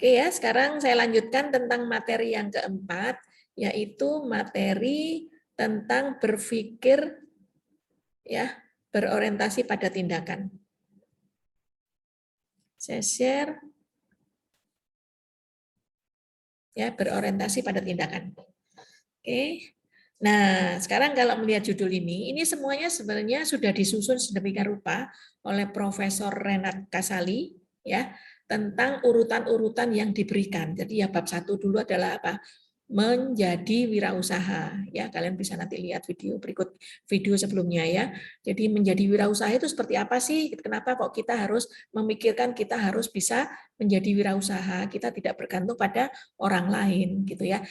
Oke ya, sekarang saya lanjutkan tentang materi yang keempat, yaitu materi tentang berpikir ya, berorientasi pada tindakan. Saya share ya, berorientasi pada tindakan. Oke. Nah, sekarang kalau melihat judul ini semuanya sebenarnya sudah disusun sedemikian rupa oleh Profesor Renat Kasali ya, tentang urutan-urutan yang diberikan. Jadi ya bab 1 dulu adalah apa? Menjadi wirausaha ya, kalian bisa nanti lihat berikut video sebelumnya ya. Jadi menjadi wirausaha itu seperti apa sih? Kenapa kok kita harus memikirkan kita harus bisa menjadi wirausaha? Kita tidak bergantung pada orang lain gitu ya.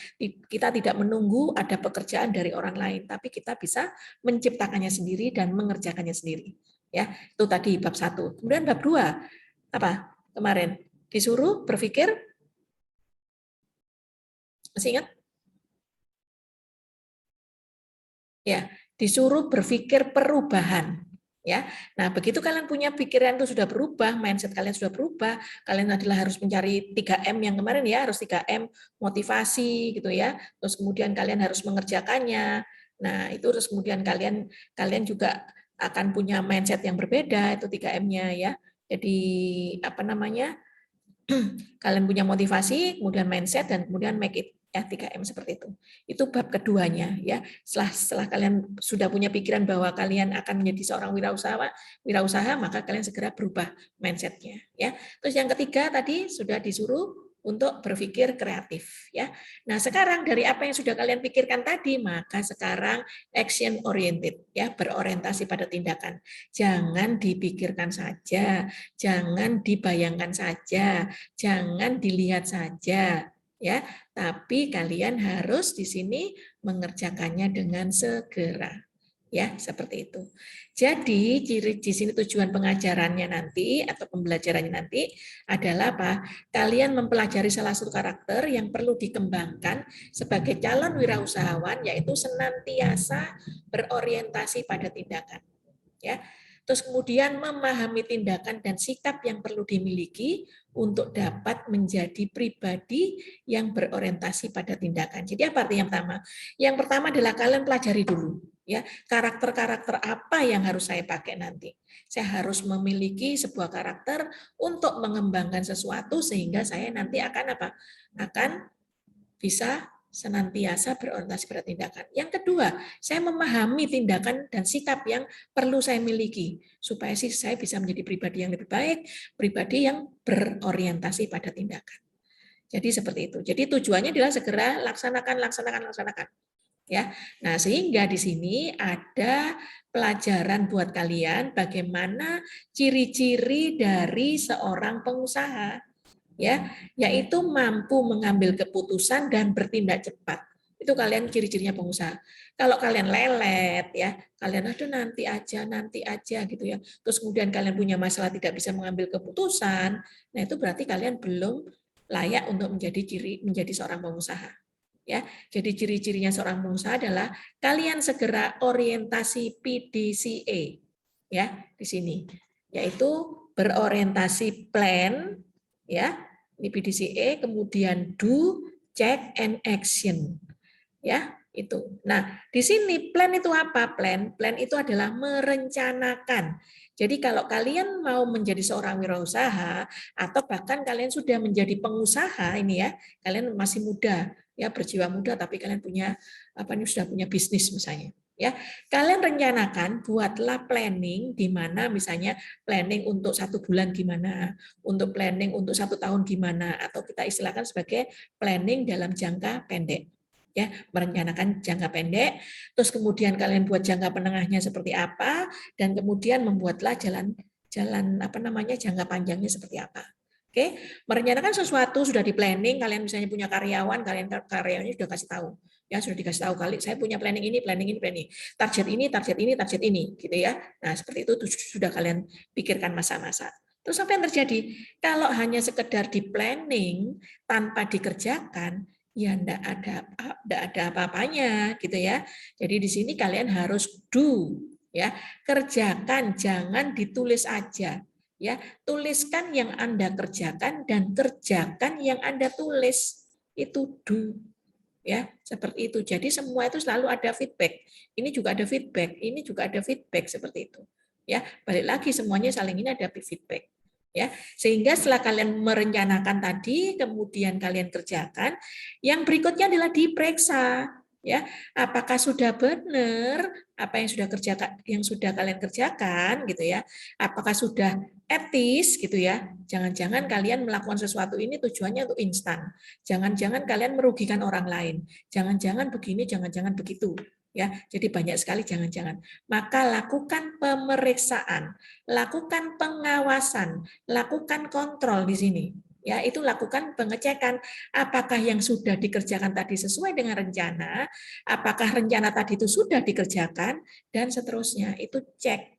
Kita tidak menunggu ada pekerjaan dari orang lain, tapi kita bisa menciptakannya sendiri dan mengerjakannya sendiri. Ya, itu tadi bab 1. Kemudian bab 2 apa? Kemarin disuruh berpikir, masih ingat? Ya, disuruh berpikir perubahan. Ya, nah begitu kalian punya pikiran itu sudah berubah, mindset kalian sudah berubah, kalian adalah harus mencari 3M yang kemarin ya, harus 3M motivasi gitu ya. Terus kemudian kalian harus mengerjakannya. Nah, itu terus kemudian kalian juga akan punya mindset yang berbeda, itu 3M-nya ya. Jadi apa namanya? Kalian punya motivasi, kemudian mindset, dan kemudian make it ya 3M seperti itu. Itu bab keduanya ya. Setelah kalian sudah punya pikiran bahwa kalian akan menjadi seorang wirausaha, maka kalian segera berubah mindsetnya ya. Terus yang ketiga tadi sudah disuruh untuk berpikir kreatif ya. Nah, sekarang dari apa yang sudah kalian pikirkan tadi, maka sekarang action oriented ya, berorientasi pada tindakan. Jangan dipikirkan saja, jangan dibayangkan saja, jangan dilihat saja ya, tapi kalian harus di sini mengerjakannya dengan segera. Ya, seperti itu. Jadi, ciri di sini tujuan pengajarannya nanti atau pembelajarannya nanti adalah apa? Kalian mempelajari salah satu karakter yang perlu dikembangkan sebagai calon wirausahawan, yaitu senantiasa berorientasi pada tindakan. Ya, terus kemudian memahami tindakan dan sikap yang perlu dimiliki untuk dapat menjadi pribadi yang berorientasi pada tindakan. Jadi apa artinya yang pertama? Yang pertama adalah kalian pelajari dulu ya, karakter-karakter apa yang harus saya pakai nanti. Saya harus memiliki sebuah karakter untuk mengembangkan sesuatu sehingga saya nanti akan apa? Akan bisa senantiasa berorientasi pada tindakan. Yang kedua, saya memahami tindakan dan sikap yang perlu saya miliki supaya saya bisa menjadi pribadi yang lebih baik, pribadi yang berorientasi pada tindakan. Jadi seperti itu. Jadi tujuannya adalah segera laksanakan. Ya. Nah, sehingga di sini ada pelajaran buat kalian bagaimana ciri-ciri dari seorang pengusaha ya, yaitu mampu mengambil keputusan dan bertindak cepat. Itu kalian ciri-cirinya pengusaha. Kalau kalian lelet ya, kalian aduh nanti aja gitu ya. Terus kemudian kalian punya masalah tidak bisa mengambil keputusan, nah itu berarti kalian belum layak untuk menjadi seorang pengusaha. Ya, jadi ciri-cirinya seorang pengusaha adalah kalian segera orientasi PDCA ya di sini, yaitu berorientasi plan ya, ini PDCA, kemudian do, check, and action. Ya, itu. Nah, di sini plan itu apa? Plan itu adalah merencanakan. Jadi kalau kalian mau menjadi seorang wirausaha atau bahkan kalian sudah menjadi pengusaha ini ya, kalian masih muda ya, berjiwa muda tapi kalian punya apa ini sudah punya bisnis misalnya. Ya, kalian rencanakan, buatlah planning di mana misalnya planning untuk 1 bulan gimana, untuk planning untuk 1 tahun gimana, atau kita istilahkan sebagai planning dalam jangka pendek. Ya, merencanakan jangka pendek, terus kemudian kalian buat jangka menengahnya seperti apa, dan kemudian membuatlah jalan apa namanya jangka panjangnya seperti apa. Oke, merencanakan sesuatu sudah di planning, kalian misalnya punya karyawan, karyawannya sudah kasih tahu. Ya, sudah dikasih tahu kali saya punya planning ini, target ini, gitu ya. Nah, seperti itu sudah kalian pikirkan masa-masa. Terus apa yang terjadi? Kalau hanya sekedar di planning tanpa dikerjakan, ya enggak ada apa-apanya gitu ya. Jadi di sini kalian harus do ya, kerjakan, jangan ditulis aja. Ya, tuliskan yang Anda kerjakan dan kerjakan yang Anda tulis. Itu do. Ya, seperti itu. Jadi semua itu selalu ada feedback. Ini juga ada feedback, ini juga ada feedback seperti itu. Ya, balik lagi semuanya saling ini ada feedback. Ya, sehingga setelah kalian merencanakan tadi, kemudian kalian kerjakan, yang berikutnya adalah diperiksa. Ya, apakah sudah benar apa yang sudah kalian kerjakan gitu ya? Apakah sudah etis gitu ya? Jangan-jangan kalian melakukan sesuatu ini tujuannya untuk instan. Jangan-jangan kalian merugikan orang lain. Jangan-jangan begini, jangan-jangan begitu. Ya, jadi banyak sekali jangan-jangan. Maka lakukan pemeriksaan, lakukan pengawasan, lakukan kontrol di sini. Ya, itu lakukan pengecekan apakah yang sudah dikerjakan tadi sesuai dengan rencana, apakah rencana tadi itu sudah dikerjakan dan seterusnya. Itu cek.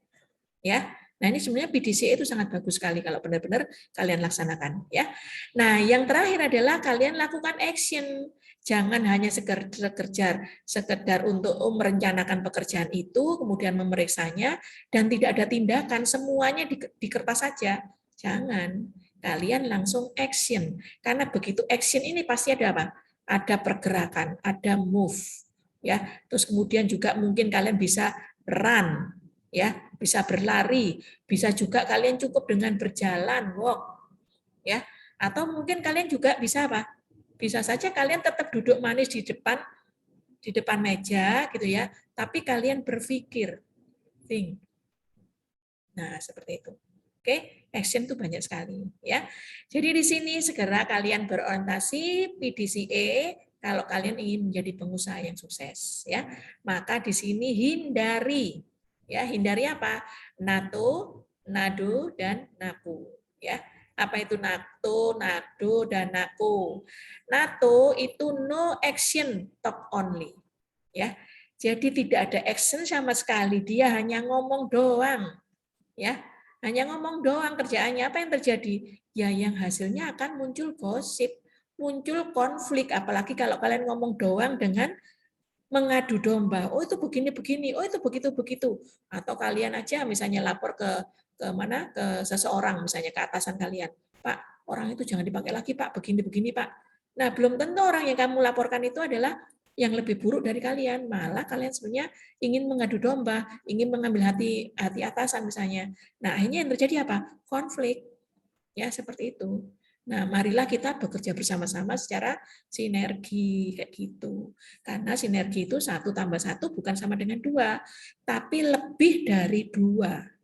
Ya. Nah, ini sebenarnya PDCA itu sangat bagus sekali kalau benar-benar kalian laksanakan, ya. Nah, yang terakhir adalah kalian lakukan action. Jangan hanya sekedar untuk merencanakan pekerjaan itu, kemudian memeriksanya dan tidak ada tindakan, semuanya di kertas saja. Jangan. Kalian langsung action. Karena begitu action ini pasti ada apa? Ada pergerakan, ada move, ya. Terus kemudian juga mungkin kalian bisa run, ya, bisa berlari, bisa juga kalian cukup dengan berjalan, walk, ya, atau mungkin kalian juga bisa apa? Bisa saja kalian tetap duduk manis di depan meja gitu ya, tapi kalian berpikir, think. Nah, seperti itu. Oke, action itu banyak sekali ya. Jadi di sini segera kalian berorientasi PDCA kalau kalian ingin menjadi pengusaha yang sukses ya. Maka di sini hindari ya, hindari apa? NATO, nado dan napu ya. Apa itu NATO, nado dan naku? NATO itu no action, talk only ya. Jadi tidak ada action sama sekali, dia hanya ngomong doang ya, hanya ngomong doang. Kerjaannya apa yang terjadi? Ya yang hasilnya akan muncul gosip, muncul konflik, apalagi kalau kalian ngomong doang dengan mengadu domba. Oh itu begini-begini, oh itu begitu-begitu. Atau kalian aja misalnya lapor ke mana? Ke seseorang, misalnya ke atasan kalian. Pak, orang itu jangan dipakai lagi, Pak. Begini-begini, Pak. Nah, belum tentu orang yang kamu laporkan itu adalah yang lebih buruk dari kalian. Malah kalian sebenarnya ingin mengadu domba, ingin mengambil hati atasan misalnya. Nah, akhirnya yang terjadi apa? Konflik. Ya, seperti itu. Nah, marilah kita bekerja bersama-sama secara sinergi kayak gitu. Karena sinergi itu 1+1 bukan sama dengan 2, tapi lebih dari 2.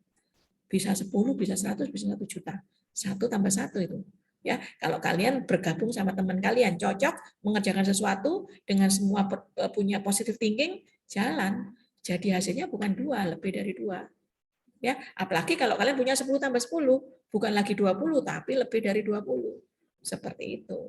Bisa 10, bisa 100, bisa 1 juta. 1+1 itu. Ya, kalau kalian bergabung sama teman kalian cocok mengerjakan sesuatu dengan semua punya positive thinking, jalan. Jadi hasilnya bukan 2, lebih dari 2. Ya, apalagi kalau kalian punya 10+10, bukan lagi 20, tapi lebih dari 20. Seperti itu.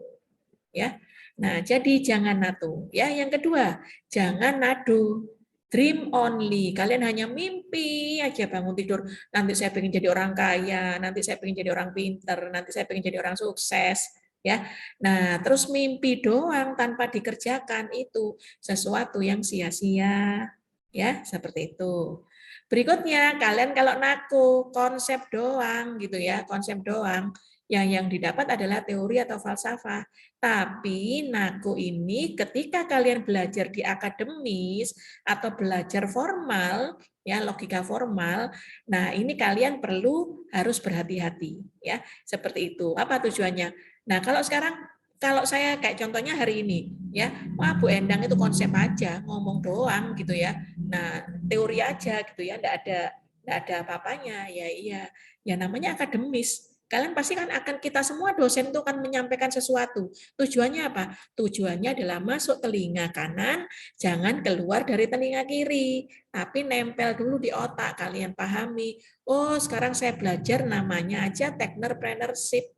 Ya. Nah, jadi jangan nado. Ya, yang kedua, jangan nado. Dream only. Kalian hanya mimpi aja bangun tidur. Nanti saya pengen jadi orang kaya, nanti saya pengen jadi orang pinter, nanti saya pengen jadi orang sukses. Ya, nah terus mimpi doang tanpa dikerjakan itu sesuatu yang sia-sia. Ya, seperti itu. Berikutnya, kalian kalau naku konsep doang gitu ya, konsep doang. Yang didapat adalah teori atau falsafah. Tapi naku ini ketika kalian belajar di akademis atau belajar formal, ya logika formal, nah ini kalian perlu harus berhati-hati ya. Seperti itu. Apa tujuannya? Nah, kalau saya kayak contohnya hari ini ya, wah Bu Endang itu konsep aja, ngomong doang gitu ya. Nah, teori aja gitu ya, enggak ada apa-apanya. Ya iya, ya namanya akademis. Kalian pasti kan akan kita semua dosen itu akan menyampaikan sesuatu. Tujuannya apa? Tujuannya adalah masuk telinga kanan, jangan keluar dari telinga kiri, tapi nempel dulu di otak. Kalian pahami, oh sekarang saya belajar namanya aja technopreneurship.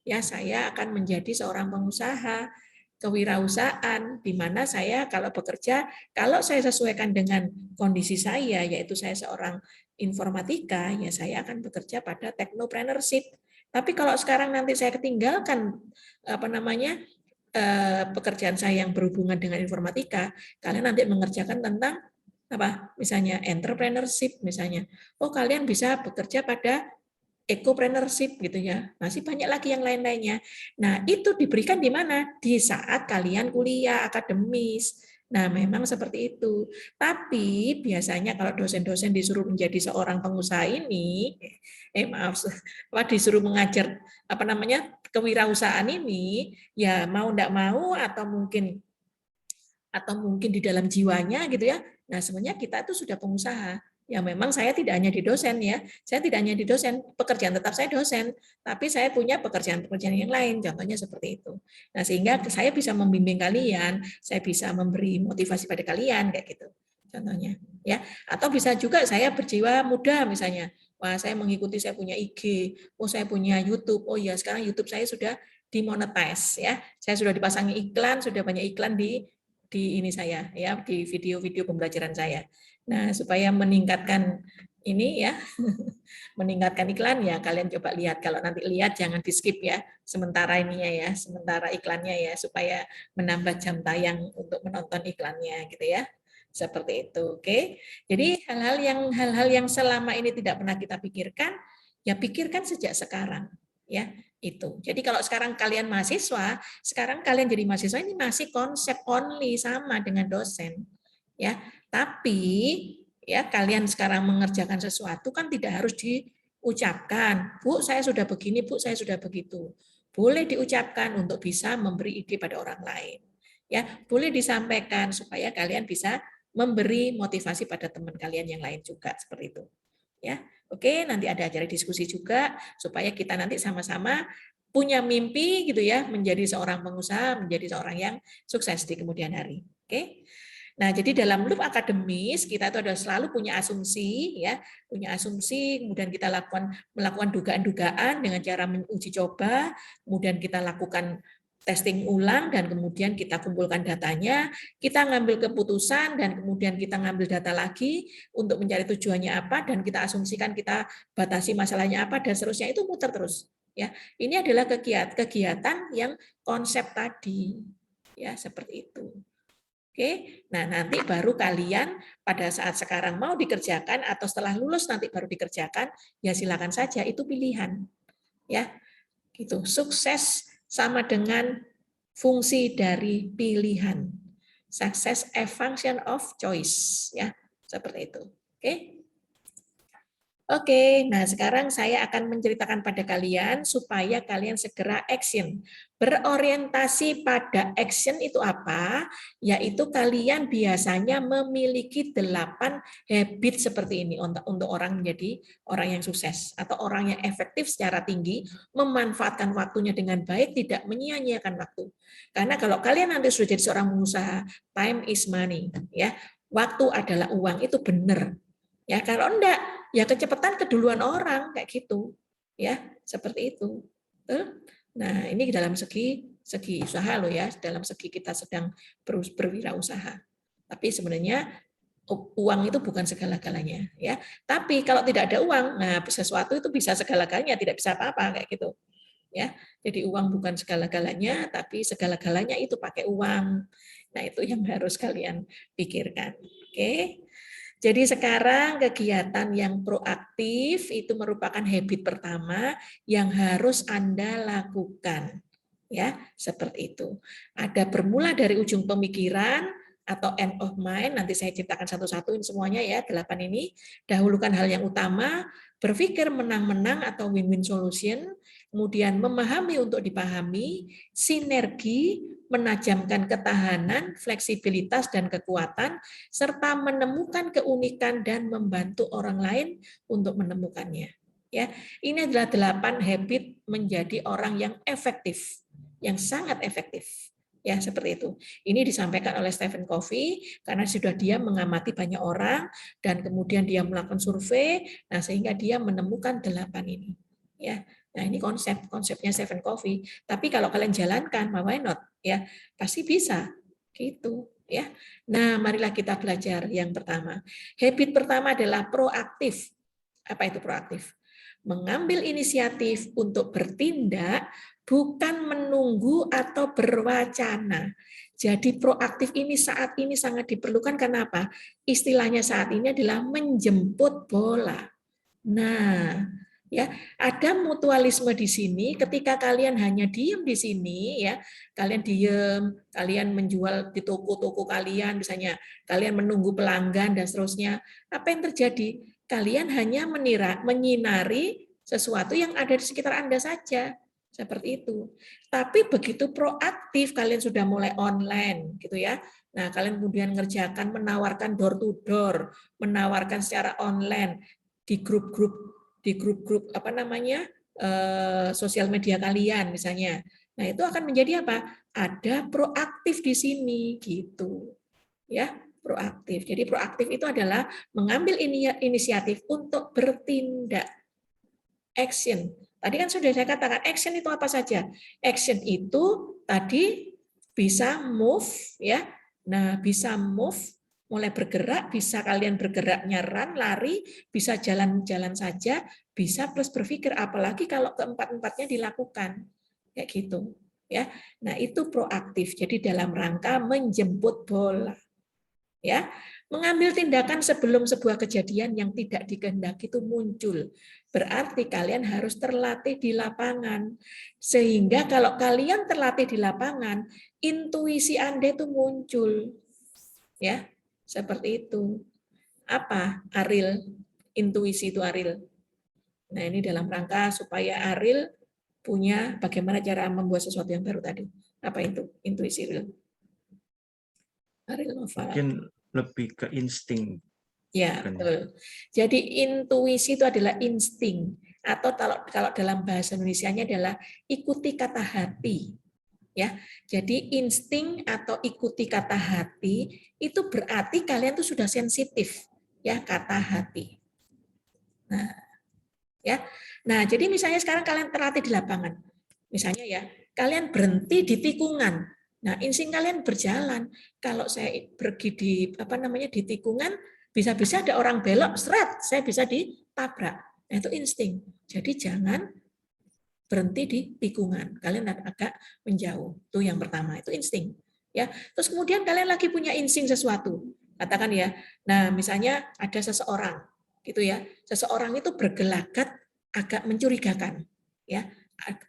Ya, saya akan menjadi seorang pengusaha kewirausahaan, di mana saya kalau bekerja, kalau saya sesuaikan dengan kondisi saya, yaitu saya seorang informatika, ya saya akan bekerja pada technopreneurship. Tapi kalau sekarang nanti saya ketinggalkan pekerjaan saya yang berhubungan dengan informatika, kalian nanti mengerjakan tentang apa? Misalnya entrepreneurship misalnya. Oh, kalian bisa bekerja pada ecopreneurship gitu ya. Masih banyak lagi yang lain-lainnya. Nah, itu diberikan di mana? Di saat kalian kuliah akademis. Nah, memang seperti itu. Tapi biasanya kalau dosen-dosen disuruh menjadi seorang pengusaha ini, maaf, disuruh mengajar apa namanya kewirausahaan ini, ya mau enggak mau atau mungkin di dalam jiwanya gitu ya. Nah, sebenarnya kita itu sudah pengusaha. Ya memang saya tidak hanya di dosen ya. Saya tidak hanya di dosen, pekerjaan tetap saya dosen, tapi saya punya pekerjaan-pekerjaan yang lain, contohnya seperti itu. Nah, sehingga saya bisa membimbing kalian, saya bisa memberi motivasi pada kalian kayak gitu. Contohnya, ya. Atau bisa juga saya berjiwa muda misalnya. Wah, saya mengikuti, saya punya IG, oh saya punya YouTube. Oh ya, sekarang YouTube saya sudah dimonetize ya. Saya sudah dipasangi iklan, sudah banyak iklan di ini saya ya, di video-video pembelajaran saya. Nah, supaya meningkatkan ini ya, meningkatkan iklan ya, kalian coba lihat. Kalau nanti lihat jangan di-skip ya, sementara ininya ya, sementara iklannya ya, supaya menambah jam tayang untuk menonton iklannya gitu ya. Seperti itu, oke. Jadi hal-hal yang selama ini tidak pernah kita pikirkan, ya pikirkan sejak sekarang ya. Itu. Jadi kalau sekarang kalian mahasiswa, sekarang kalian jadi mahasiswa ini masih konsep only sama dengan dosen. Ya, tapi ya kalian sekarang mengerjakan sesuatu kan tidak harus diucapkan. Bu, saya sudah begini, Bu, saya sudah begitu. Boleh diucapkan untuk bisa memberi ide pada orang lain. Ya, boleh disampaikan supaya kalian bisa memberi motivasi pada teman kalian yang lain juga seperti itu. Ya. Oke, nanti ada acara diskusi juga supaya kita nanti sama-sama punya mimpi gitu ya, menjadi seorang pengusaha, menjadi seorang yang sukses di kemudian hari. Oke. Nah, jadi dalam loop akademis kita itu ada selalu punya asumsi ya, punya asumsi, kemudian kita melakukan dugaan-dugaan dengan cara menguji coba, kemudian kita lakukan testing ulang dan kemudian kita kumpulkan datanya, kita ngambil keputusan dan kemudian kita ngambil data lagi untuk mencari tujuannya apa dan kita asumsikan kita batasi masalahnya apa dan seterusnya, itu muter terus ya. Ini adalah kegiatan yang konsep tadi ya, seperti itu. Oke, nah nanti baru kalian pada saat sekarang mau dikerjakan atau setelah lulus nanti baru dikerjakan, ya silakan saja, itu pilihan. Ya, gitu. Sukses sama dengan fungsi dari pilihan. Success a function of choice, ya, seperti itu. Oke. Oke, nah sekarang saya akan menceritakan pada kalian supaya kalian segera action. Berorientasi pada action itu apa? Yaitu kalian biasanya memiliki 8 habit seperti ini untuk orang menjadi orang yang sukses atau orang yang efektif secara tinggi, memanfaatkan waktunya dengan baik, tidak menyia-nyiakan waktu. Karena kalau kalian nanti sudah jadi seorang pengusaha, time is money, ya. Waktu adalah uang, itu benar. Ya, kalau enggak, ya kecepatan keduluan orang kayak gitu. Ya, seperti itu. Nah, ini dalam segi usaha loh ya, dalam segi kita sedang berwirausaha. Tapi sebenarnya uang itu bukan segala-galanya ya. Tapi kalau tidak ada uang, nah sesuatu itu bisa segala-galanya, tidak bisa apa-apa kayak gitu. Ya. Jadi uang bukan segala-galanya, tapi segala-galanya itu pakai uang. Nah, itu yang harus kalian pikirkan. Oke. Jadi sekarang kegiatan yang proaktif itu merupakan habit pertama yang harus Anda lakukan. Ya, seperti itu. Ada bermula dari ujung pemikiran atau end of mind, nanti saya ceritakan satu-satu ini semuanya ya, 8 ini. Dahulukan hal yang utama, berpikir menang-menang atau win-win solution, kemudian memahami untuk dipahami, sinergi, menajamkan ketahanan, fleksibilitas dan kekuatan, serta menemukan keunikan dan membantu orang lain untuk menemukannya. Ya, ini adalah 8 habit menjadi orang yang efektif, yang sangat efektif. Ya, seperti itu. Ini disampaikan oleh Stephen Covey karena sudah dia mengamati banyak orang dan kemudian dia melakukan survei, nah sehingga dia menemukan 8 ini. Ya. Nah, ini konsepnya Stephen Covey. Tapi kalau kalian jalankan, why not? Ya, pasti bisa. Gitu, ya. Nah, marilah kita belajar yang pertama. Habit pertama adalah proaktif. Apa itu proaktif? Mengambil inisiatif untuk bertindak, bukan menunggu atau berwacana. Jadi proaktif ini saat ini sangat diperlukan. Kenapa? Istilahnya saat ini adalah menjemput bola. Nah, Ya, ada mutualisme di sini. Ketika kalian hanya diem di sini, ya, kalian diem, kalian menjual di toko-toko kalian, misalnya kalian menunggu pelanggan dan seterusnya. Apa yang terjadi? Kalian hanya menyinari sesuatu yang ada di sekitar Anda saja, seperti itu. Tapi begitu proaktif, kalian sudah mulai online, gitu ya. Nah, kalian kemudian mengerjakan, menawarkan door to door, menawarkan secara online di grup-grup apa namanya sosial media kalian misalnya. Nah, itu akan menjadi apa? Ada proaktif di sini gitu. Ya, proaktif. Jadi proaktif itu adalah mengambil inisiatif untuk bertindak. Action. Tadi kan sudah saya katakan action itu apa saja? Action itu tadi bisa move ya. Nah, bisa move mulai bergerak, bisa kalian bergeraknya run, lari, bisa jalan-jalan saja, bisa plus berpikir, apalagi kalau keempat-empatnya dilakukan. Kayak gitu. Ya. Nah, itu proaktif. Jadi dalam rangka menjemput bola. Ya, mengambil tindakan sebelum sebuah kejadian yang tidak dikehendaki itu muncul. Berarti kalian harus terlatih di lapangan. Sehingga kalau kalian terlatih di lapangan, intuisi Anda itu muncul. Ya, seperti itu. Apa Aril? Intuisi itu Aril. Nah, ini dalam rangka supaya Aril punya bagaimana cara membuat sesuatu yang baru tadi. Apa itu? Intuisi Aril. Aril Nova. Mungkin lebih ke insting. Ya, betul. Jadi intuisi itu adalah insting atau kalau dalam bahasa Indonesianya adalah ikuti kata hati. Ya. Jadi insting atau ikuti kata hati itu berarti kalian tuh sudah sensitif ya kata hati. Nah, ya. Nah, jadi misalnya sekarang kalian terlatih di lapangan. Misalnya ya, kalian berhenti di tikungan. Nah, insting kalian berjalan. Kalau saya pergi di di tikungan, bisa-bisa ada orang belok, seret, saya bisa ditabrak. Nah, itu insting. Jadi jangan berhenti di tikungan. Kalian agak menjauh. Itu yang pertama, itu insting. Ya. Terus kemudian kalian lagi punya insting sesuatu. Katakan ya. Nah, misalnya ada seseorang gitu ya. Seseorang itu bergelagat agak mencurigakan, ya.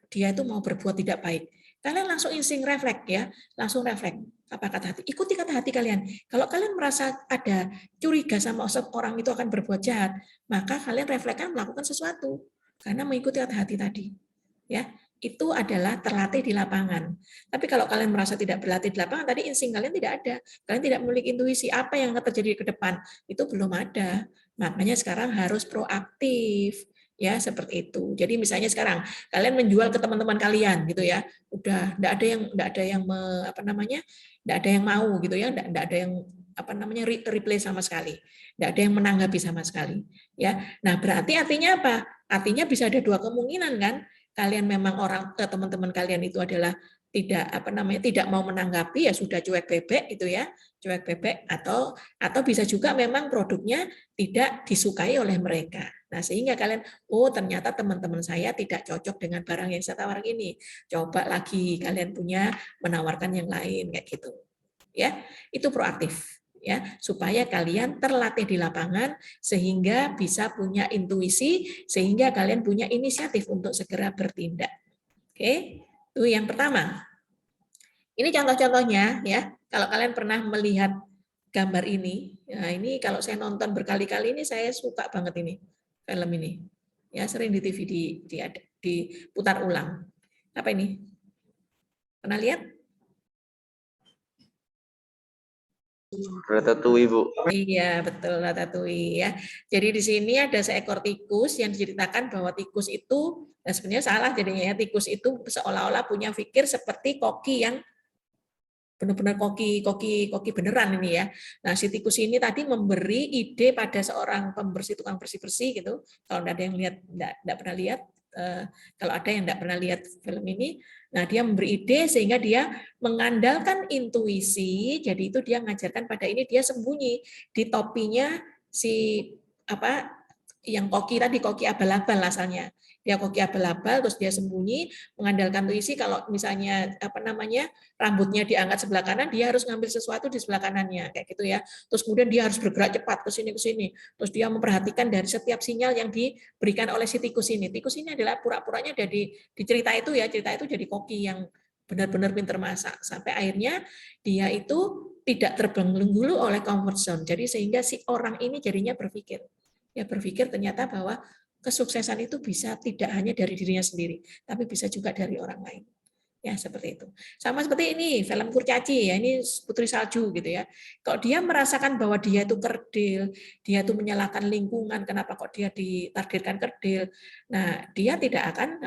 Dia itu mau berbuat tidak baik. Kalian langsung insting refleks ya, langsung refleks apa kata hati. Ikuti kata hati kalian. Kalau kalian merasa ada curiga sama orang itu akan berbuat jahat, maka kalian reflekskan melakukan sesuatu karena mengikuti kata hati tadi. Ya, itu adalah terlatih di lapangan. Tapi kalau kalian merasa tidak berlatih di lapangan, tadi insting kalian tidak ada. Kalian tidak memiliki intuisi apa yang akan terjadi ke depan. Itu belum ada. Makanya sekarang harus proaktif. Ya, seperti itu. Jadi misalnya sekarang kalian menjual ke teman-teman kalian gitu ya. Udah enggak ada yang enggak ada yang mau gitu ya, enggak ada yang reply sama sekali. Enggak ada yang menanggapi sama sekali. Ya. Nah, berarti artinya apa? Artinya bisa ada dua kemungkinan kan? Kalian memang teman-teman kalian itu adalah tidak mau menanggapi ya sudah cuek bebek gitu ya, cuek bebek atau bisa juga memang produknya tidak disukai oleh mereka. Nah, sehingga kalian ternyata teman-teman saya tidak cocok dengan barang yang saya tawarkan ini. Coba lagi kalian punya menawarkan yang lain kayak gitu. Ya, itu proaktif ya, supaya kalian terlatih di lapangan sehingga bisa punya intuisi, sehingga kalian punya inisiatif untuk segera bertindak. Oke, itu yang pertama. Ini contoh-contohnya ya. Kalau kalian pernah melihat gambar ini, nah ini kalau saya nonton berkali-kali ini saya suka banget ini film ini. Ya, sering di TV diputar ulang. Apa ini? Pernah lihat? Ratatouille, Bu. Iya, betul, Ratatouille ya. Jadi di sini ada seekor tikus yang diceritakan bahwa tikus itu, nah sebenarnya salah jadinya ya, tikus itu seolah-olah punya pikir seperti koki yang benar-benar koki beneran ini ya. Nah, si tikus ini tadi memberi ide pada seorang tukang bersih-bersih gitu. Kalau ada yang lihat, enggak pernah lihat, kalau ada yang enggak pernah lihat film ini, nah dia memberi ide sehingga dia mengandalkan intuisi, jadi itu dia mengajarkan pada ini dia sembunyi di topinya si yang koki abal-abal asalnya. Dia koki abal-abal, terus dia sembunyi, mengandalkan intuisi. Kalau misalnya rambutnya diangkat sebelah kanan, dia harus ngambil sesuatu di sebelah kanannya, kayak gitu ya. Terus kemudian dia harus bergerak cepat ke sini. Terus dia memperhatikan dari setiap sinyal yang diberikan oleh si tikus ini. Tikus ini adalah pura-puranya di cerita itu ya, cerita itu jadi koki yang benar-benar pintar masak. Sampai akhirnya dia itu tidak terbelenggu oleh comfort zone. Jadi sehingga si orang ini jadinya berpikir. Ya berpikir ternyata bahwa kesuksesan itu bisa tidak hanya dari dirinya sendiri, tapi bisa juga dari orang lain. Ya seperti itu. Sama seperti ini film Kurcaci ya, ini Putri Salju gitu ya. Kalau dia merasakan bahwa dia itu kerdil, dia itu menyalahkan lingkungan, kenapa kok dia ditakdirkan kerdil? Nah, dia tidak akan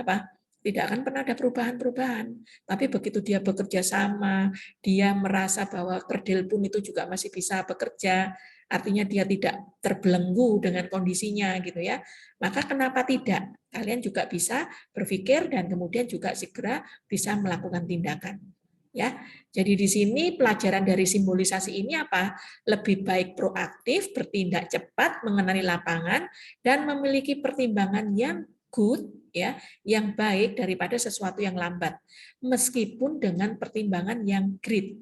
tidak akan pernah ada perubahan-perubahan. Tapi begitu dia bekerja sama, dia merasa bahwa kerdil pun itu juga masih bisa bekerja, artinya dia tidak terbelenggu dengan kondisinya gitu ya. Maka kenapa tidak? Kalian juga bisa berpikir dan kemudian juga segera bisa melakukan tindakan. Ya, jadi di sini pelajaran dari simbolisasi ini apa? Lebih baik proaktif, bertindak cepat, mengenali lapangan, dan memiliki pertimbangan yang good, ya, yang baik daripada sesuatu yang lambat, meskipun dengan pertimbangan yang great.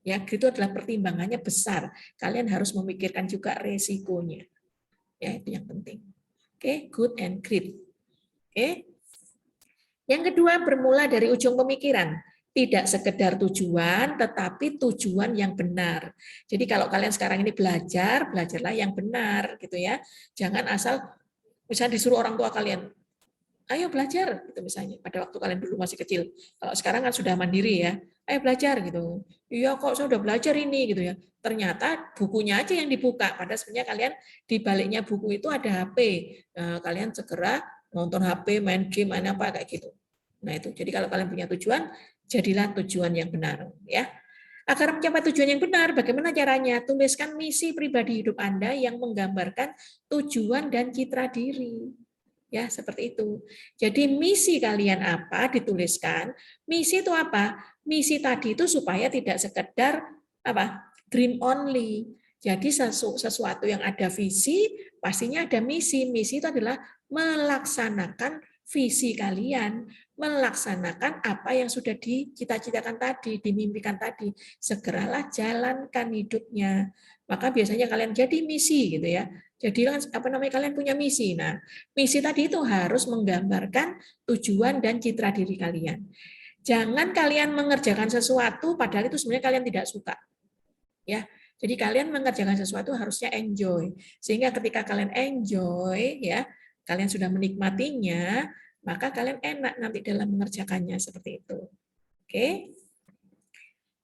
Ya, great itu adalah pertimbangannya besar. Kalian harus memikirkan juga resikonya. Ya, itu yang penting. Oke, good and great. Oke. Yang kedua, bermula dari ujung pemikiran. Tidak sekedar tujuan, tetapi tujuan yang benar. Jadi kalau kalian sekarang ini belajar, belajarlah yang benar, gitu ya. Jangan asal, misalnya disuruh orang tua kalian, ayo belajar, gitu misalnya. Pada waktu kalian dulu masih kecil. Kalau sekarang kan sudah mandiri ya, ayo belajar gitu. Iya kok saya udah belajar ini, gitu ya. Ternyata bukunya aja yang dibuka. Padahal sebenarnya kalian di baliknya buku itu ada HP. Nah, kalian segera nonton HP, main game, main apa kayak gitu. Nah itu. Jadi kalau kalian punya tujuan, jadilah tujuan yang benar, ya. Agar mencapai tujuan yang benar, bagaimana caranya? Tuliskan misi pribadi hidup Anda yang menggambarkan tujuan dan citra diri. Ya, seperti itu. Jadi misi kalian apa dituliskan. Misi itu apa? Misi tadi itu supaya tidak sekedar dream only. Jadi sesuatu yang ada visi, pastinya ada misi. Misi itu adalah melaksanakan visi kalian, melaksanakan apa yang sudah dicita-citakan tadi, dimimpikan tadi. Segeralah jalankan hidupnya. Maka biasanya kalian jadi misi gitu ya. Jadi kalian punya misi. Nah, misi tadi itu harus menggambarkan tujuan dan citra diri kalian. Jangan kalian mengerjakan sesuatu padahal itu sebenarnya kalian tidak suka. Ya. Jadi kalian mengerjakan sesuatu harusnya enjoy. Sehingga ketika kalian enjoy ya, kalian sudah menikmatinya, maka kalian enak nanti dalam mengerjakannya seperti itu. Oke?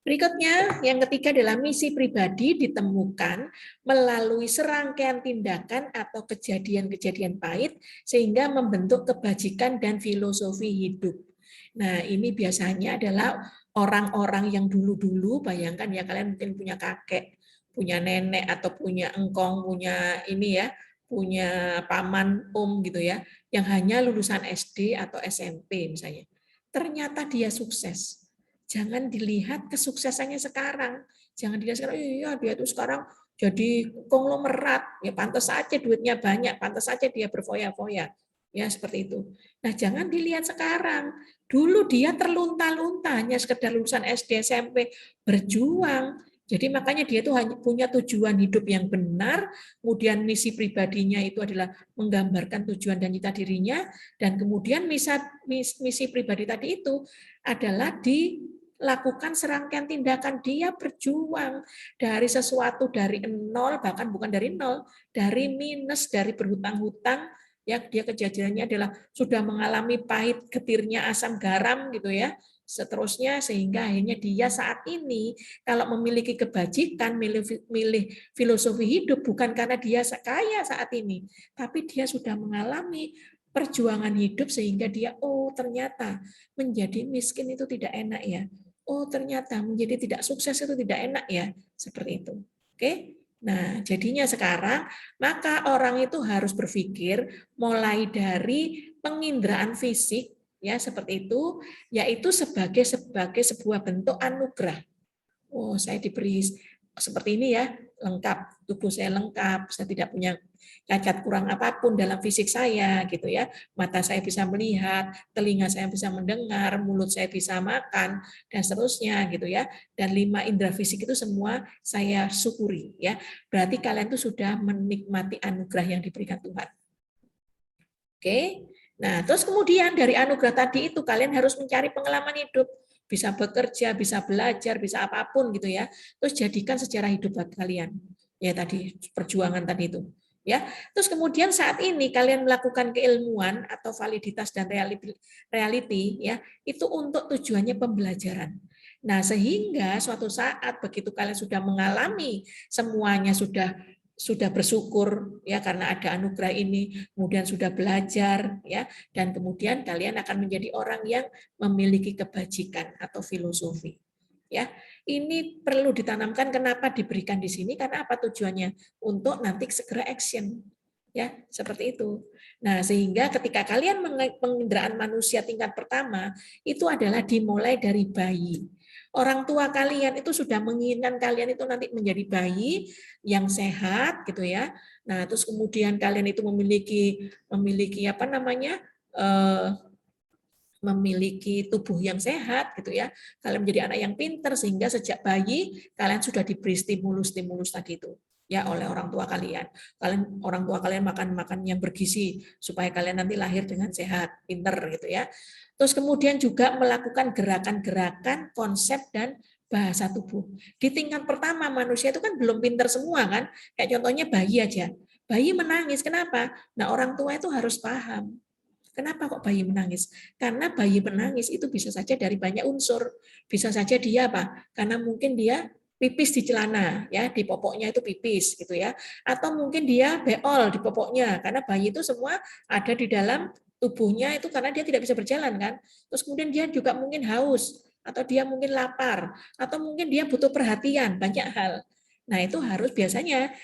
Berikutnya, yang ketiga adalah misi pribadi ditemukan melalui serangkaian tindakan atau kejadian-kejadian pahit sehingga membentuk kebajikan dan filosofi hidup. Nah, ini biasanya adalah orang-orang yang dulu-dulu, bayangkan ya kalian mungkin punya kakek, punya nenek atau punya engkong, punya ini ya, punya paman, gitu ya, yang hanya lulusan SD atau SMP misalnya. Ternyata dia sukses. Jangan dilihat kesuksesannya sekarang. Jangan dilihat sekarang, iya dia itu sekarang jadi konglomerat, ya pantas saja duitnya banyak, pantas saja dia berfoya-foya. Ya seperti itu. Nah, jangan dilihat sekarang. Dulu dia terlunta-lunta hanya sekedar lulusan SD, SMP, berjuang. Jadi makanya dia tuh hanya punya tujuan hidup yang benar, kemudian misi pribadinya itu adalah menggambarkan tujuan dan cita dirinya, dan kemudian misi pribadi tadi itu adalah dilakukan serangkaian tindakan. Dia berjuang dari sesuatu dari nol, bahkan bukan dari nol, dari minus, dari berhutang-hutang, ya dia kejadiannya adalah sudah mengalami pahit getirnya asam garam gitu ya, seterusnya sehingga akhirnya dia saat ini kalau memiliki kebajikan, milih filosofi hidup bukan karena dia kaya saat ini, tapi dia sudah mengalami perjuangan hidup sehingga dia ternyata menjadi miskin itu tidak enak ya. Ternyata menjadi tidak sukses itu tidak enak ya. Seperti itu. Oke? Nah, jadinya sekarang maka orang itu harus berpikir mulai dari penginderaan fisik ya seperti itu, yaitu sebagai sebuah bentuk anugerah. Saya diberi seperti ini ya, lengkap, tubuh saya lengkap, saya tidak punya cacat kurang apapun dalam fisik saya gitu ya. Mata saya bisa melihat, telinga saya bisa mendengar, mulut saya bisa makan dan seterusnya gitu ya. Dan 5 indera fisik itu semua saya syukuri ya. Berarti kalian tuh sudah menikmati anugerah yang diberikan Tuhan. Oke. Nah, terus kemudian dari anugerah tadi itu kalian harus mencari pengalaman hidup, bisa bekerja, bisa belajar, bisa apapun gitu ya. Terus jadikan sejarah hidup buat kalian. Ya tadi perjuangan tadi itu. Ya. Terus kemudian saat ini kalian melakukan keilmuan atau validitas dan reality ya, itu untuk tujuannya pembelajaran. Nah, sehingga suatu saat begitu kalian sudah mengalami semuanya sudah bersyukur ya karena ada anugerah ini, kemudian sudah belajar ya, dan kemudian kalian akan menjadi orang yang memiliki kebajikan atau filosofi. Ya, ini perlu ditanamkan. Kenapa diberikan di sini? Karena apa tujuannya? Untuk nanti segera action. Ya, seperti itu. Nah, sehingga ketika kalian penginderaan manusia tingkat pertama itu adalah dimulai dari bayi. Orang tua kalian itu sudah menginginkan kalian itu nanti menjadi bayi yang sehat gitu ya. Nah, terus kemudian kalian itu memiliki apa namanya? Memiliki tubuh yang sehat gitu ya. Kalian menjadi anak yang pintar sehingga sejak bayi kalian sudah diberi stimulus-stimulus tadi itu ya oleh orang tua kalian. Orang tua kalian makan yang bergizi supaya kalian nanti lahir dengan sehat, pintar gitu ya. Terus kemudian juga melakukan gerakan-gerakan, konsep dan bahasa tubuh. Di tingkat pertama manusia itu kan belum pintar semua kan. Kayak contohnya bayi aja. Bayi menangis, kenapa? Nah, orang tua itu harus paham. Kenapa kok bayi menangis? Karena bayi menangis itu bisa saja dari banyak unsur. Bisa saja dia apa? Karena mungkin dia pipis di celana, ya di popoknya itu pipis gitu ya. Atau mungkin dia beol di popoknya karena bayi itu semua ada di dalam tubuhnya itu karena dia tidak bisa berjalan kan. Terus kemudian dia juga mungkin haus atau dia mungkin lapar atau mungkin dia butuh perhatian, banyak hal. Nah, itu harus biasanya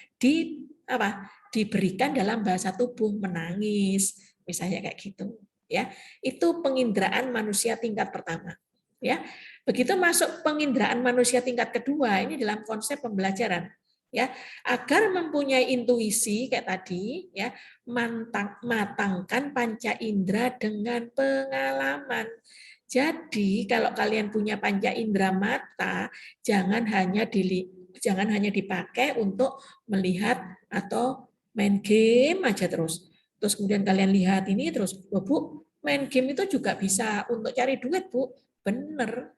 diberikan dalam bahasa tubuh, menangis, misalnya kayak gitu ya. Itu penginderaan manusia tingkat pertama ya. Begitu masuk penginderaan manusia tingkat kedua, ini dalam konsep pembelajaran ya, agar mempunyai intuisi kayak tadi ya, matangkan panca indera dengan pengalaman. Jadi kalau kalian punya panca indera mata, jangan hanya dipakai untuk melihat atau main game aja terus kemudian kalian lihat ini terus, oh, Bu, main game itu juga bisa untuk cari duit, Bu. Bener.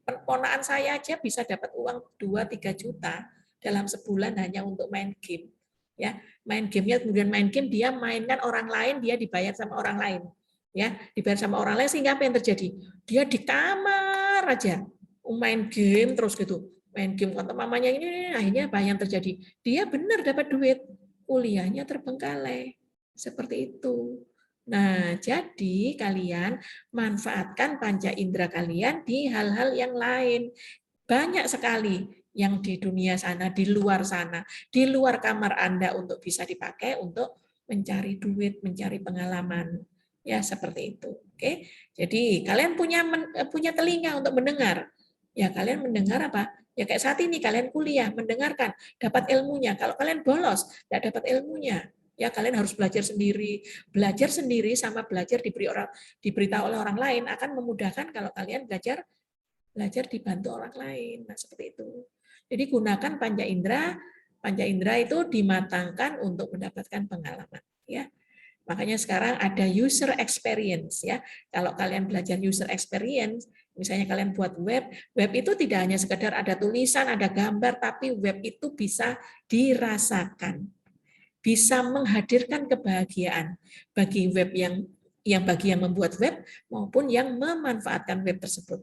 Ponakan saya aja bisa dapat uang 2-3 juta dalam sebulan hanya untuk main game. Ya, main gamenya kemudian main game dia mainkan orang lain, dia dibayar sama orang lain. Ya, dibayar sama orang lain sehingga apa yang terjadi? Dia di kamar aja main game terus gitu. Main game kata mamanya ini akhirnya apa yang terjadi? Dia benar dapat duit, kuliahnya terbengkalai. Seperti itu. Nah, jadi kalian manfaatkan panca indera kalian di hal-hal yang lain. Banyak sekali yang di dunia sana, di luar sana, di luar kamar Anda untuk bisa dipakai untuk mencari duit, mencari pengalaman. Ya, seperti itu. Oke. Jadi, kalian punya telinga untuk mendengar. Ya, kalian mendengar apa? Ya kayak saat ini kalian kuliah, mendengarkan, dapat ilmunya. Kalau kalian bolos, tidak dapat ilmunya. Ya, kalian harus belajar sendiri. Belajar sendiri sama belajar diberitahu oleh orang lain akan memudahkan kalau kalian belajar dibantu orang lain. Nah, seperti itu. Jadi gunakan panca indera. Panca indera itu dimatangkan untuk mendapatkan pengalaman, ya. Makanya sekarang ada user experience ya. Kalau kalian belajar user experience, misalnya kalian buat web itu tidak hanya sekedar ada tulisan, ada gambar, tapi web itu bisa dirasakan. Bisa menghadirkan kebahagiaan bagi bagi yang membuat web maupun yang memanfaatkan web tersebut.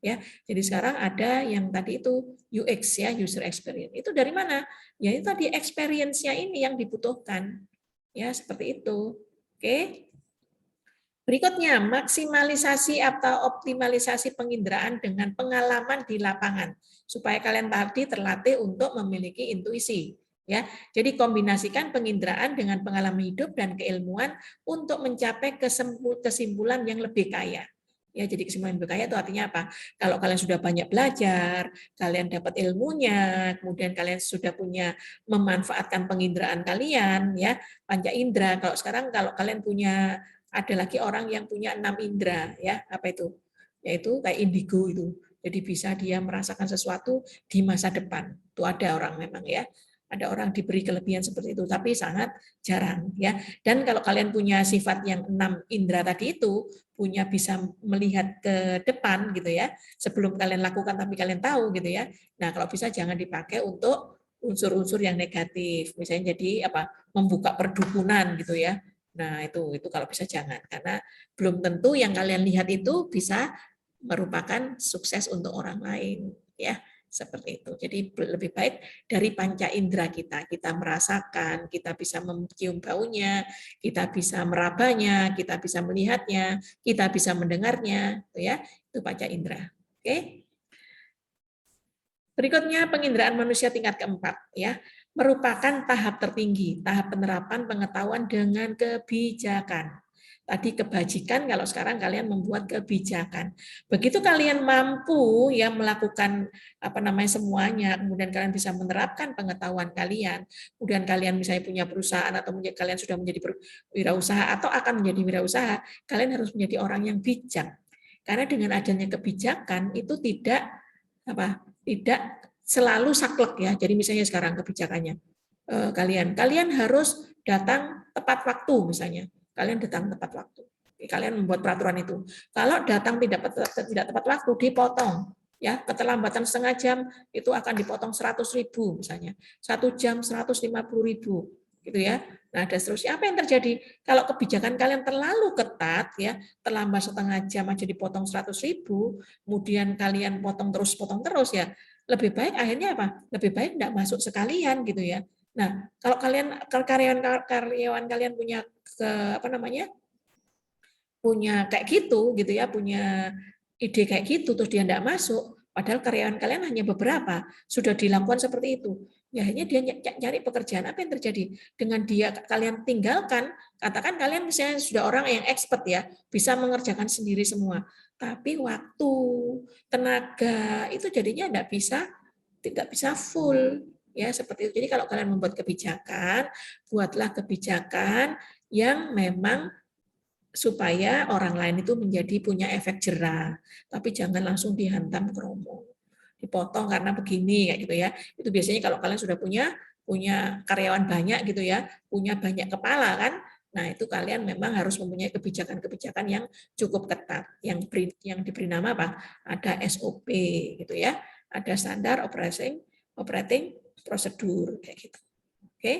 Ya, jadi sekarang ada yang tadi itu UX ya, user experience. Itu dari mana? Ya itu tadi experience-nya ini yang dibutuhkan. Ya, seperti itu. Oke. Berikutnya, maksimalisasi atau optimalisasi penginderaan dengan pengalaman di lapangan supaya kalian tadi terlatih untuk memiliki intuisi. Ya, jadi kombinasikan penginderaan dengan pengalaman hidup dan keilmuan untuk mencapai kesimpulan yang lebih kaya. Ya, jadi kesimpulan berkaya itu artinya apa? Kalau kalian sudah banyak belajar, kalian dapat ilmunya, kemudian kalian sudah punya memanfaatkan penginderaan kalian, ya panca indera. Kalau sekarang kalau kalian punya, ada lagi orang yang punya 6 indera, ya apa itu? Yaitu kayak indigo itu. Jadi bisa dia merasakan sesuatu di masa depan. Itu ada orang memang ya. Ada orang diberi kelebihan seperti itu, tapi sangat jarang ya. Dan kalau kalian punya sifat yang 6 indera tadi itu, punya bisa melihat ke depan gitu ya, sebelum kalian lakukan tapi kalian tahu gitu ya. Nah, kalau bisa jangan dipakai untuk unsur-unsur yang negatif. Misalnya jadi apa? Membuka perdukunan gitu ya. Nah, itu kalau bisa jangan, karena belum tentu yang kalian lihat itu bisa merupakan sukses untuk orang lain ya. Seperti itu. Jadi lebih baik dari panca indera kita merasakan, kita bisa mencium baunya, kita bisa merabanya, kita bisa melihatnya, kita bisa mendengarnya, ya. Itu panca indera. Oke. Berikutnya penginderaan manusia tingkat keempat, ya, merupakan tahap tertinggi, tahap penerapan pengetahuan dengan kebijakan. Tadi kebajikan, kalau sekarang kalian membuat kebijakan. Begitu kalian mampu ya melakukan apa namanya semuanya, kemudian kalian bisa menerapkan pengetahuan kalian, kemudian kalian misalnya punya perusahaan atau kalian sudah menjadi wirausaha atau akan menjadi wirausaha, kalian harus menjadi orang yang bijak. Karena dengan adanya kebijakan itu tidak apa? Tidak selalu saklek ya. Jadi misalnya sekarang kebijakannya kalian harus datang tepat waktu misalnya. Kalian datang tepat waktu. Kalian membuat peraturan itu. Kalau datang tidak tepat waktu dipotong. Ya, keterlambatan setengah jam itu akan dipotong 100.000 misalnya. 1 jam 150.000 gitu ya. Nah, dan seterusnya apa yang terjadi kalau kebijakan kalian terlalu ketat ya, terlambat setengah jam aja dipotong 100.000, kemudian kalian potong terus ya, lebih baik akhirnya apa? Lebih baik tidak masuk sekalian gitu ya. Nah, kalau karyawan kalian punya apa namanya? Punya kayak gitu ya, punya ide kayak gitu terus dia tidak masuk, padahal karyawan kalian hanya beberapa, sudah dilakukan seperti itu. Ya akhirnya dia cari pekerjaan, apa yang terjadi? Dengan dia kalian tinggalkan, katakan kalian misalnya sudah orang yang expert ya, bisa mengerjakan sendiri semua. Tapi waktu, tenaga itu jadinya tidak bisa full ya seperti itu. Jadi kalau kalian membuat kebijakan, buatlah kebijakan yang memang supaya orang lain itu menjadi punya efek jerah, tapi jangan langsung dihantam kromo, dipotong karena begini kayak gitu ya. Itu biasanya kalau kalian sudah punya karyawan banyak gitu ya, punya banyak kepala kan. Nah, itu kalian memang harus mempunyai kebijakan-kebijakan yang cukup ketat, yang diberi nama apa? Ada SOP gitu ya. Ada standar operating prosedur kayak gitu. Oke?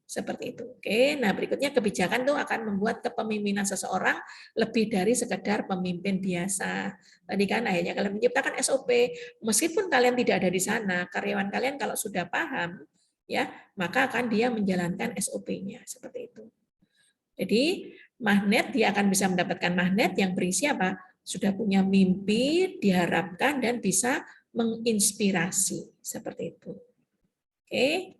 Seperti itu. Oke, nah berikutnya kebijakan itu akan membuat kepemimpinan seseorang lebih dari sekedar pemimpin biasa. Tadi kan akhirnya kalian menciptakan SOP, meskipun kalian tidak ada di sana, karyawan kalian kalau sudah paham, ya maka akan dia menjalankan SOP-nya seperti itu. Jadi magnet dia akan bisa mendapatkan magnet yang berisi apa? Sudah punya mimpi, diharapkan dan bisa menginspirasi seperti itu. Oke.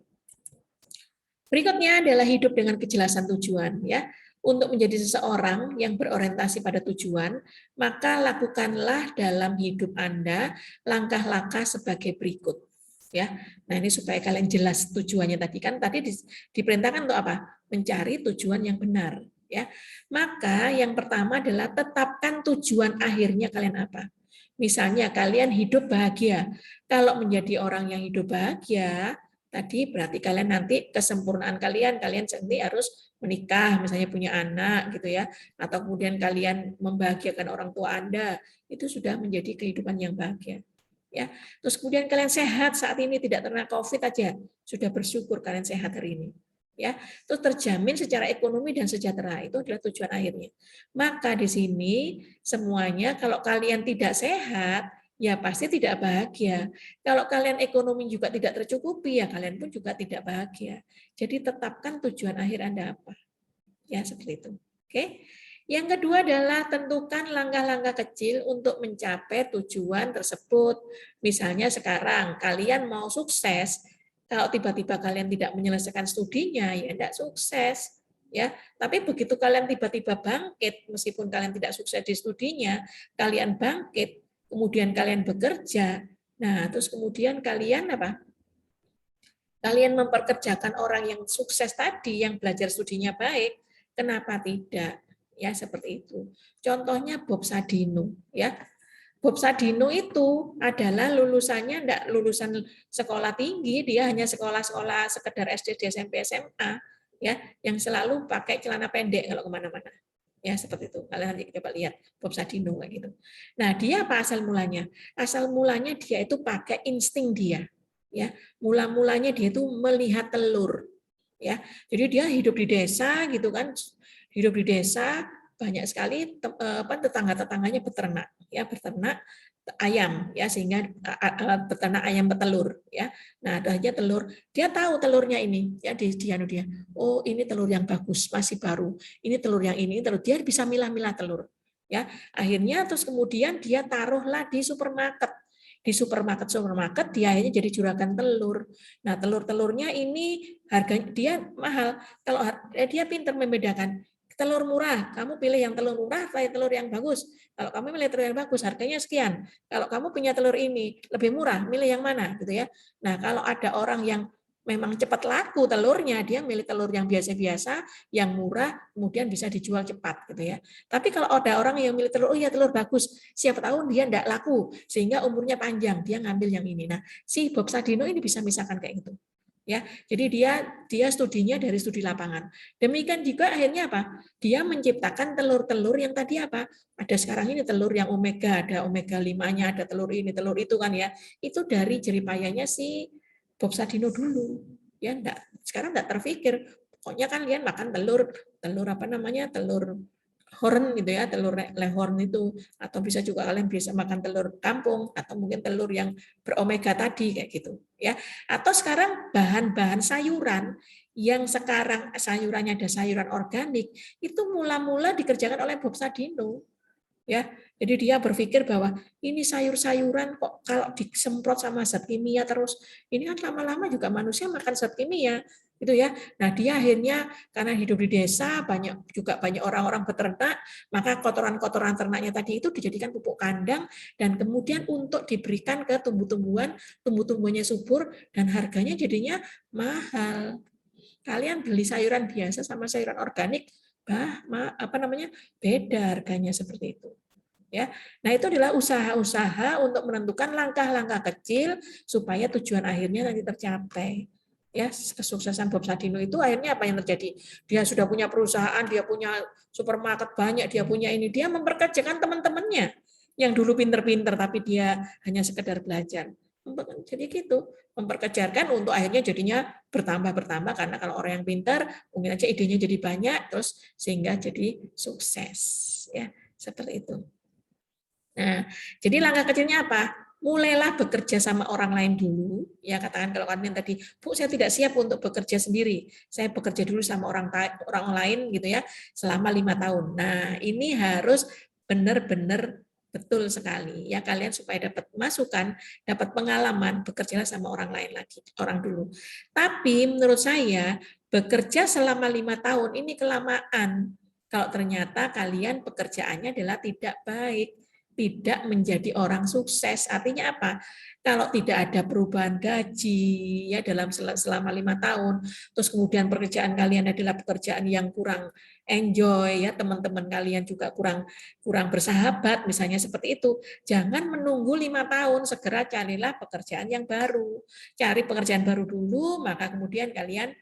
Berikutnya adalah hidup dengan kejelasan tujuan ya. Untuk menjadi seseorang yang berorientasi pada tujuan, maka lakukanlah dalam hidup Anda langkah-langkah sebagai berikut ya. Nah, ini supaya kalian jelas tujuannya tadi kan tadi diperintahkan untuk apa? Mencari tujuan yang benar ya. Maka yang pertama adalah tetapkan tujuan akhirnya kalian apa? Misalnya kalian hidup bahagia. Kalau menjadi orang yang hidup bahagia, tadi berarti kalian nanti kesempurnaan kalian nanti harus menikah, misalnya punya anak gitu ya, atau kemudian kalian membahagiakan orang tua Anda, itu sudah menjadi kehidupan yang bahagia. Ya, terus kemudian kalian sehat saat ini tidak terkena COVID aja, sudah bersyukur kalian sehat hari ini. Ya, terus terjamin secara ekonomi dan sejahtera itu adalah tujuan akhirnya. Maka di sini semuanya kalau kalian tidak sehat, ya pasti tidak bahagia. Kalau kalian ekonomi juga tidak tercukupi, ya kalian pun juga tidak bahagia. Jadi tetapkan tujuan akhir Anda apa. Ya, seperti itu. Oke. Yang kedua adalah tentukan langkah-langkah kecil untuk mencapai tujuan tersebut. Misalnya sekarang kalian mau sukses, kalau tiba-tiba kalian tidak menyelesaikan studinya, ya tidak sukses. ya. Tapi begitu kalian tiba-tiba bangkit, meskipun kalian tidak sukses di studinya, kalian bangkit, kemudian kalian bekerja, nah terus kemudian kalian apa? Kalian memperkerjakan orang yang sukses tadi, yang belajar studinya baik, kenapa tidak? Ya seperti itu. Contohnya Bob Sadino, ya. Bob Sadino itu adalah lulusannya enggak lulusan sekolah tinggi, dia hanya sekolah-sekolah sekedar SD, SMP, SMA, ya, yang selalu pakai celana pendek kalau kemana-mana. Ya seperti itu. Kalian nanti coba lihat Bob Sadino kayak gitu. Nah dia apa asal mulanya? Asal mulanya dia itu pakai insting dia. Ya, mula-mulanya dia itu melihat telur. Ya, jadi dia hidup di desa gitu kan, hidup di desa banyak sekali tetangga-tetangganya beternak, ya beternak ayam ya sehingga beternak ayam petelur ya. Nah, akhirnya telur, dia tahu telurnya ini ya dia oh ini telur yang bagus, masih baru. Ini telur yang ini telur, dia bisa milah-milah telur. Ya, akhirnya terus kemudian dia taruhlah di supermarket. Di supermarket dia akhirnya jadi juragan telur. Nah, telur-telurnya ini harganya dia mahal. Kalau dia pintar membedakan telur murah, kamu pilih yang telur murah atau telur yang bagus. Kalau kamu pilih telur yang bagus, harganya sekian. Kalau kamu punya telur ini lebih murah, milih yang mana gitu ya. Nah, kalau ada orang yang memang cepat laku telurnya, dia milih telur yang biasa-biasa, yang murah, kemudian bisa dijual cepat gitu ya. Tapi kalau ada orang yang milih telur, oh iya telur bagus, siapa tahu dia tidak laku, sehingga umurnya panjang, dia ngambil yang ini. Nah, si Bob Sadino ini bisa misalkan kayak gitu. Ya, jadi dia studinya dari studi lapangan. Demikian juga akhirnya apa? Dia menciptakan telur-telur yang tadi apa? Ada sekarang ini telur yang omega, ada omega 5-nya, ada telur ini, telur itu kan ya. Itu dari jeripayanya si Bob Sadino dulu. Ya enggak, sekarang enggak terpikir. Pokoknya kan dia makan telur, telur apa namanya? Telur horn gitu ya, telur lehorn itu, atau bisa juga kalian bisa makan telur kampung atau mungkin telur yang beromega tadi kayak gitu ya. Atau sekarang bahan-bahan sayuran yang sekarang sayurannya ada sayuran organik itu mula-mula dikerjakan oleh Bob Sadino ya. Jadi dia berpikir bahwa ini sayur-sayuran kok kalau disemprot sama zat kimia terus ini kan lama-lama juga manusia makan zat kimia gitu ya. Nah, dia akhirnya karena hidup di desa banyak orang-orang beternak, maka kotoran-kotoran ternaknya tadi itu dijadikan pupuk kandang dan kemudian untuk diberikan ke tumbuh-tumbuhannya subur dan harganya jadinya mahal. Kalian beli sayuran biasa sama sayuran organik, beda harganya seperti itu. Ya, nah itu adalah usaha-usaha untuk menentukan langkah-langkah kecil supaya tujuan akhirnya nanti tercapai. Ya, kesuksesan Bob Sadino itu akhirnya apa yang terjadi? Dia sudah punya perusahaan, dia punya supermarket banyak, dia punya ini, dia memperkerjakan teman-temannya yang dulu pinter-pinter tapi dia hanya sekedar belajar. Jadi gitu, memperkerjakan untuk akhirnya jadinya bertambah karena kalau orang yang pintar mungkin aja idenya jadi banyak terus sehingga jadi sukses. Ya, seperti itu. Nah, jadi langkah kecilnya apa? Mulailah bekerja sama orang lain dulu. Ya katakan kalau kalian tadi, Bu, saya tidak siap untuk bekerja sendiri. Saya bekerja dulu sama orang lain gitu ya, selama 5 tahun. Nah, ini harus benar-benar betul sekali ya kalian supaya dapat masukan, dapat pengalaman, bekerjalah sama orang lain lagi, orang dulu. Tapi menurut saya bekerja selama 5 tahun ini kelamaan. Kalau ternyata kalian pekerjaannya adalah tidak baik, tidak menjadi orang sukses. Artinya apa? Kalau tidak ada perubahan gaji ya dalam selama 5 tahun, terus kemudian pekerjaan kalian adalah pekerjaan yang kurang enjoy ya, teman-teman kalian juga kurang bersahabat, misalnya seperti itu. Jangan menunggu 5 tahun, segera carilah pekerjaan yang baru. Cari pekerjaan baru dulu, maka kemudian kalian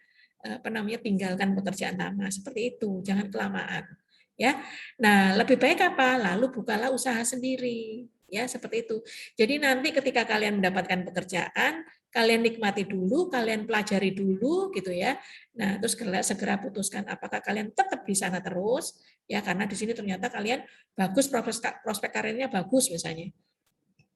tinggalkan pekerjaan lama. Seperti itu, jangan kelamaan. Ya, nah lebih baik apa? Lalu bukalah usaha sendiri, ya seperti itu. Jadi nanti ketika kalian mendapatkan pekerjaan, kalian nikmati dulu, kalian pelajari dulu, gitu ya. Nah, terus segera putuskan apakah kalian tetap di sana terus, ya karena di sini ternyata kalian bagus prospek karirnya bagus misalnya.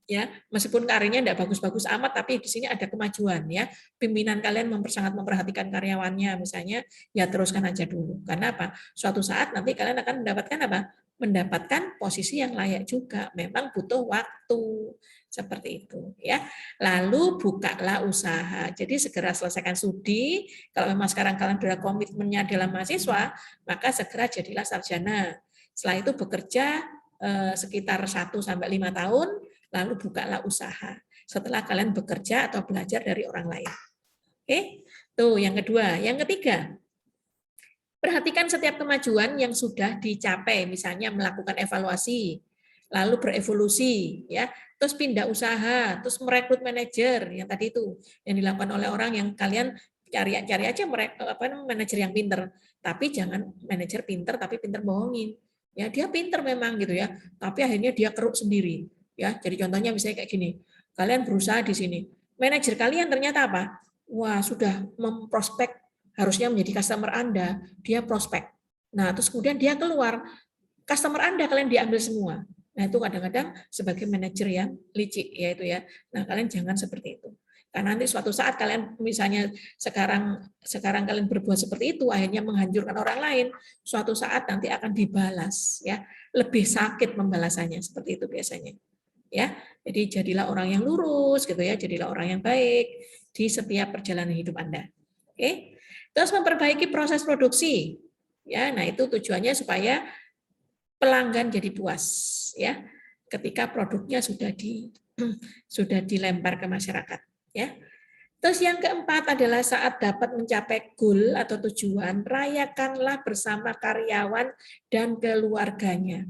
Ya, meskipun karirnya tidak bagus-bagus amat, tapi di sini ada kemajuan ya. Pimpinan kalian sangat memperhatikan karyawannya, misalnya, ya teruskan aja dulu. Karena apa? Suatu saat nanti kalian akan mendapatkan apa? mendapatkan posisi yang layak juga. Memang butuh waktu seperti itu ya. Lalu bukalah usaha. Jadi segera selesaikan studi. Kalau memang sekarang kalian sudah komitmennya adalah mahasiswa, maka segera jadilah sarjana. Setelah itu bekerja sekitar 1 sampai 5 tahun, lalu bukalah usaha. Setelah kalian bekerja atau belajar dari orang lain. Oke, tuh yang kedua. Yang ketiga, perhatikan setiap kemajuan yang sudah dicapai, misalnya melakukan evaluasi, lalu berevolusi, ya, terus pindah usaha, terus merekrut manajer yang tadi itu yang dilakukan oleh orang yang kalian cari aja manajer yang pinter, tapi jangan manajer pinter tapi pinter bohongin, ya dia pinter memang gitu ya, tapi akhirnya dia keruk sendiri, ya. Jadi contohnya misalnya kayak gini, kalian berusaha di sini, manajer kalian ternyata apa? Wah sudah memprospek harusnya menjadi customer Anda, dia prospek. Nah, terus kemudian dia keluar, customer Anda kalian diambil semua. Nah, itu kadang-kadang sebagai manajer yang licik, ya itu ya. Nah, kalian jangan seperti itu. Karena nanti suatu saat kalian misalnya sekarang kalian berbuat seperti itu, akhirnya menghancurkan orang lain, suatu saat nanti akan dibalas, ya. Lebih sakit pembalasannya, seperti itu biasanya. Ya, jadi jadilah orang yang lurus gitu ya, jadilah orang yang baik di setiap perjalanan hidup Anda. Oke. Terus memperbaiki proses produksi. Ya, nah itu tujuannya supaya pelanggan jadi puas ya. Ketika produknya sudah dilempar ke masyarakat, ya. Terus yang keempat adalah saat dapat mencapai goal atau tujuan, rayakanlah bersama karyawan dan keluarganya.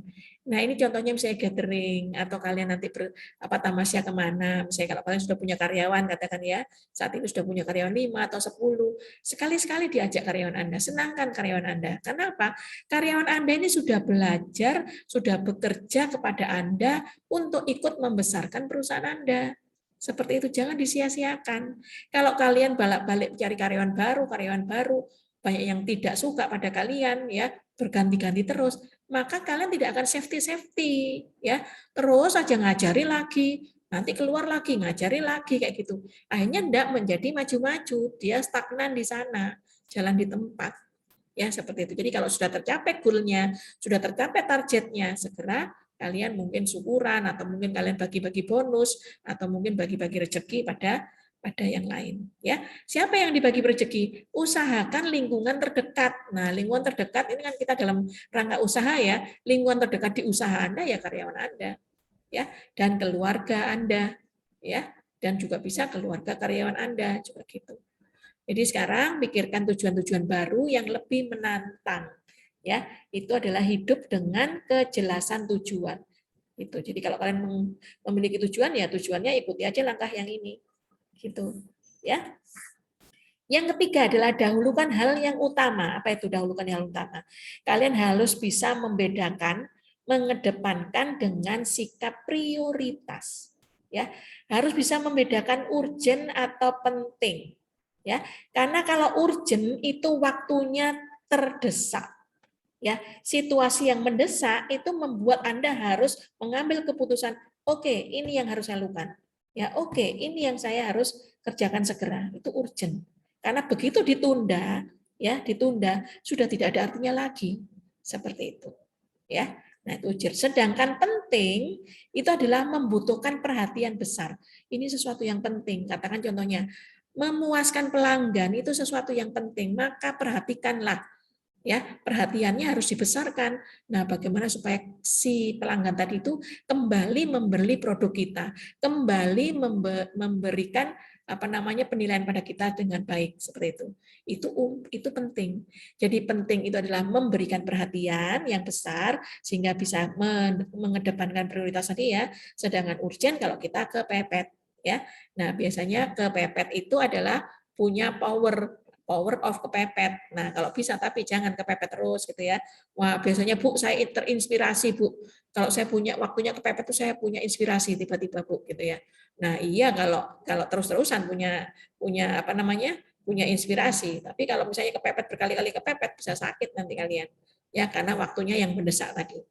Nah ini contohnya misalnya gathering atau kalian nanti tamasya kemana, misalnya kalau kalian sudah punya karyawan katakan ya, saat ini sudah punya karyawan 5 atau 10, sekali-sekali diajak karyawan Anda, senangkan karyawan Anda. Kenapa? Karyawan Anda ini sudah belajar, sudah bekerja kepada Anda untuk ikut membesarkan perusahaan Anda. Seperti itu, jangan disia-siakan. Kalau kalian balik-balik cari karyawan baru, banyak yang tidak suka pada kalian, ya berganti-ganti terus, maka kalian tidak akan safety, ya terus aja ngajari lagi, nanti keluar lagi ngajari lagi kayak gitu. Akhirnya tidak menjadi maju-maju, dia stagnan di sana, jalan di tempat, ya seperti itu. Jadi kalau sudah tercapai goal-nya, sudah tercapai targetnya, segera kalian mungkin syukuran atau mungkin kalian bagi-bagi bonus atau mungkin bagi-bagi rezeki pada yang lain ya. Siapa yang dibagi rezeki? Usahakan lingkungan terdekat. Nah, lingkungan terdekat ini kan kita dalam rangka usaha ya. Lingkungan terdekat di usaha Anda ya karyawan Anda ya dan keluarga Anda ya dan juga bisa keluarga karyawan Anda juga gitu. Jadi sekarang pikirkan tujuan-tujuan baru yang lebih menantang ya, itu adalah hidup dengan kejelasan tujuan. Itu. Jadi kalau kalian memiliki tujuan ya tujuannya ikuti aja langkah yang ini. Gitu. Ya. Yang ketiga adalah dahulukan hal yang utama. Apa itu dahulukan hal utama? Kalian harus bisa membedakan, mengedepankan dengan sikap prioritas. Ya, harus bisa membedakan urgent atau penting. Ya, karena kalau urgent itu waktunya terdesak. Ya, situasi yang mendesak itu membuat Anda harus mengambil keputusan, oke, ini yang harus saya lakukan. Ya, oke, ini yang saya harus kerjakan segera. Itu urgent. Karena begitu ditunda, ya, ditunda sudah tidak ada artinya lagi. Seperti itu. Ya. Nah, itu urgent. Sedangkan penting itu adalah membutuhkan perhatian besar. Ini sesuatu yang penting. Katakan contohnya, memuaskan pelanggan itu sesuatu yang penting, maka perhatikanlah ya perhatiannya harus dibesarkan. Nah, bagaimana supaya si pelanggan tadi itu kembali membeli produk kita, kembali memberikan penilaian pada kita dengan baik seperti itu. Itu penting. Jadi penting itu adalah memberikan perhatian yang besar sehingga bisa mengedepankan prioritas tadi ya. Sedangkan urgent kalau kita kepepet ya. Nah, biasanya kepepet itu adalah punya power of kepepet. Nah, kalau bisa tapi jangan kepepet terus gitu ya. Wah, biasanya Bu, saya terinspirasi Bu. Kalau saya punya waktunya kepepet itu saya punya inspirasi tiba-tiba Bu gitu ya. Nah, iya kalau terus-terusan punya punya inspirasi. Tapi kalau misalnya kepepet berkali-kali kepepet bisa sakit nanti kalian. Ya, karena waktunya yang mendesak tadi.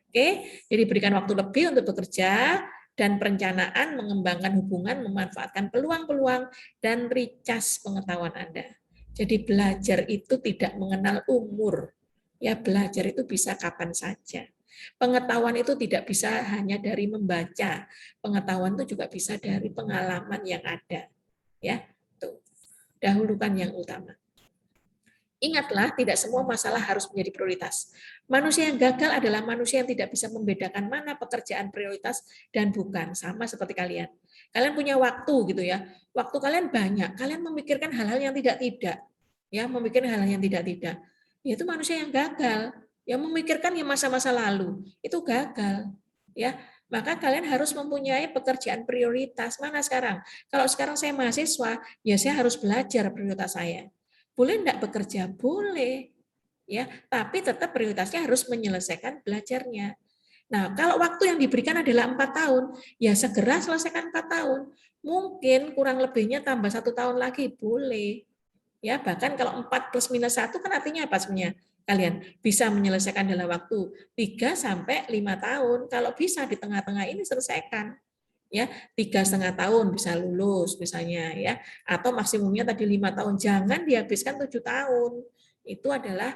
Oke, jadi berikan waktu lebih untuk bekerja dan perencanaan mengembangkan hubungan, memanfaatkan peluang-peluang dan recharge pengetahuan Anda. Jadi belajar itu tidak mengenal umur. Ya, belajar itu bisa kapan saja. Pengetahuan itu tidak bisa hanya dari membaca. Pengetahuan itu juga bisa dari pengalaman yang ada. Ya, tuh. Dahulukan yang utama. Ingatlah, tidak semua masalah harus menjadi prioritas. Manusia yang gagal adalah manusia yang tidak bisa membedakan mana pekerjaan prioritas dan bukan. Sama seperti kalian. Kalian punya waktu gitu ya. Waktu kalian banyak. Kalian memikirkan hal-hal yang tidak-tidak. Ya, memikirkan hal-hal yang tidak-tidak. Itu manusia yang gagal. Yang memikirkan yang masa-masa lalu. Itu gagal. Ya, maka kalian harus mempunyai pekerjaan prioritas. Mana sekarang? Kalau sekarang saya mahasiswa, ya saya harus belajar prioritas saya. Boleh enggak bekerja? Boleh. Ya, tapi tetap prioritasnya harus menyelesaikan belajarnya. Nah, kalau waktu yang diberikan adalah 4 tahun, ya segera selesaikan 4 tahun. Mungkin kurang lebihnya tambah 1 tahun lagi, boleh. Ya, bahkan kalau 4 plus minus 1 kan artinya apa sebenarnya? Kalian bisa menyelesaikan dalam waktu 3 sampai 5 tahun. Kalau bisa di tengah-tengah ini selesaikan. Ya, 3,5 tahun bisa lulus misalnya ya, atau maksimumnya tadi 5 tahun, jangan dihabiskan 7 tahun. Itu adalah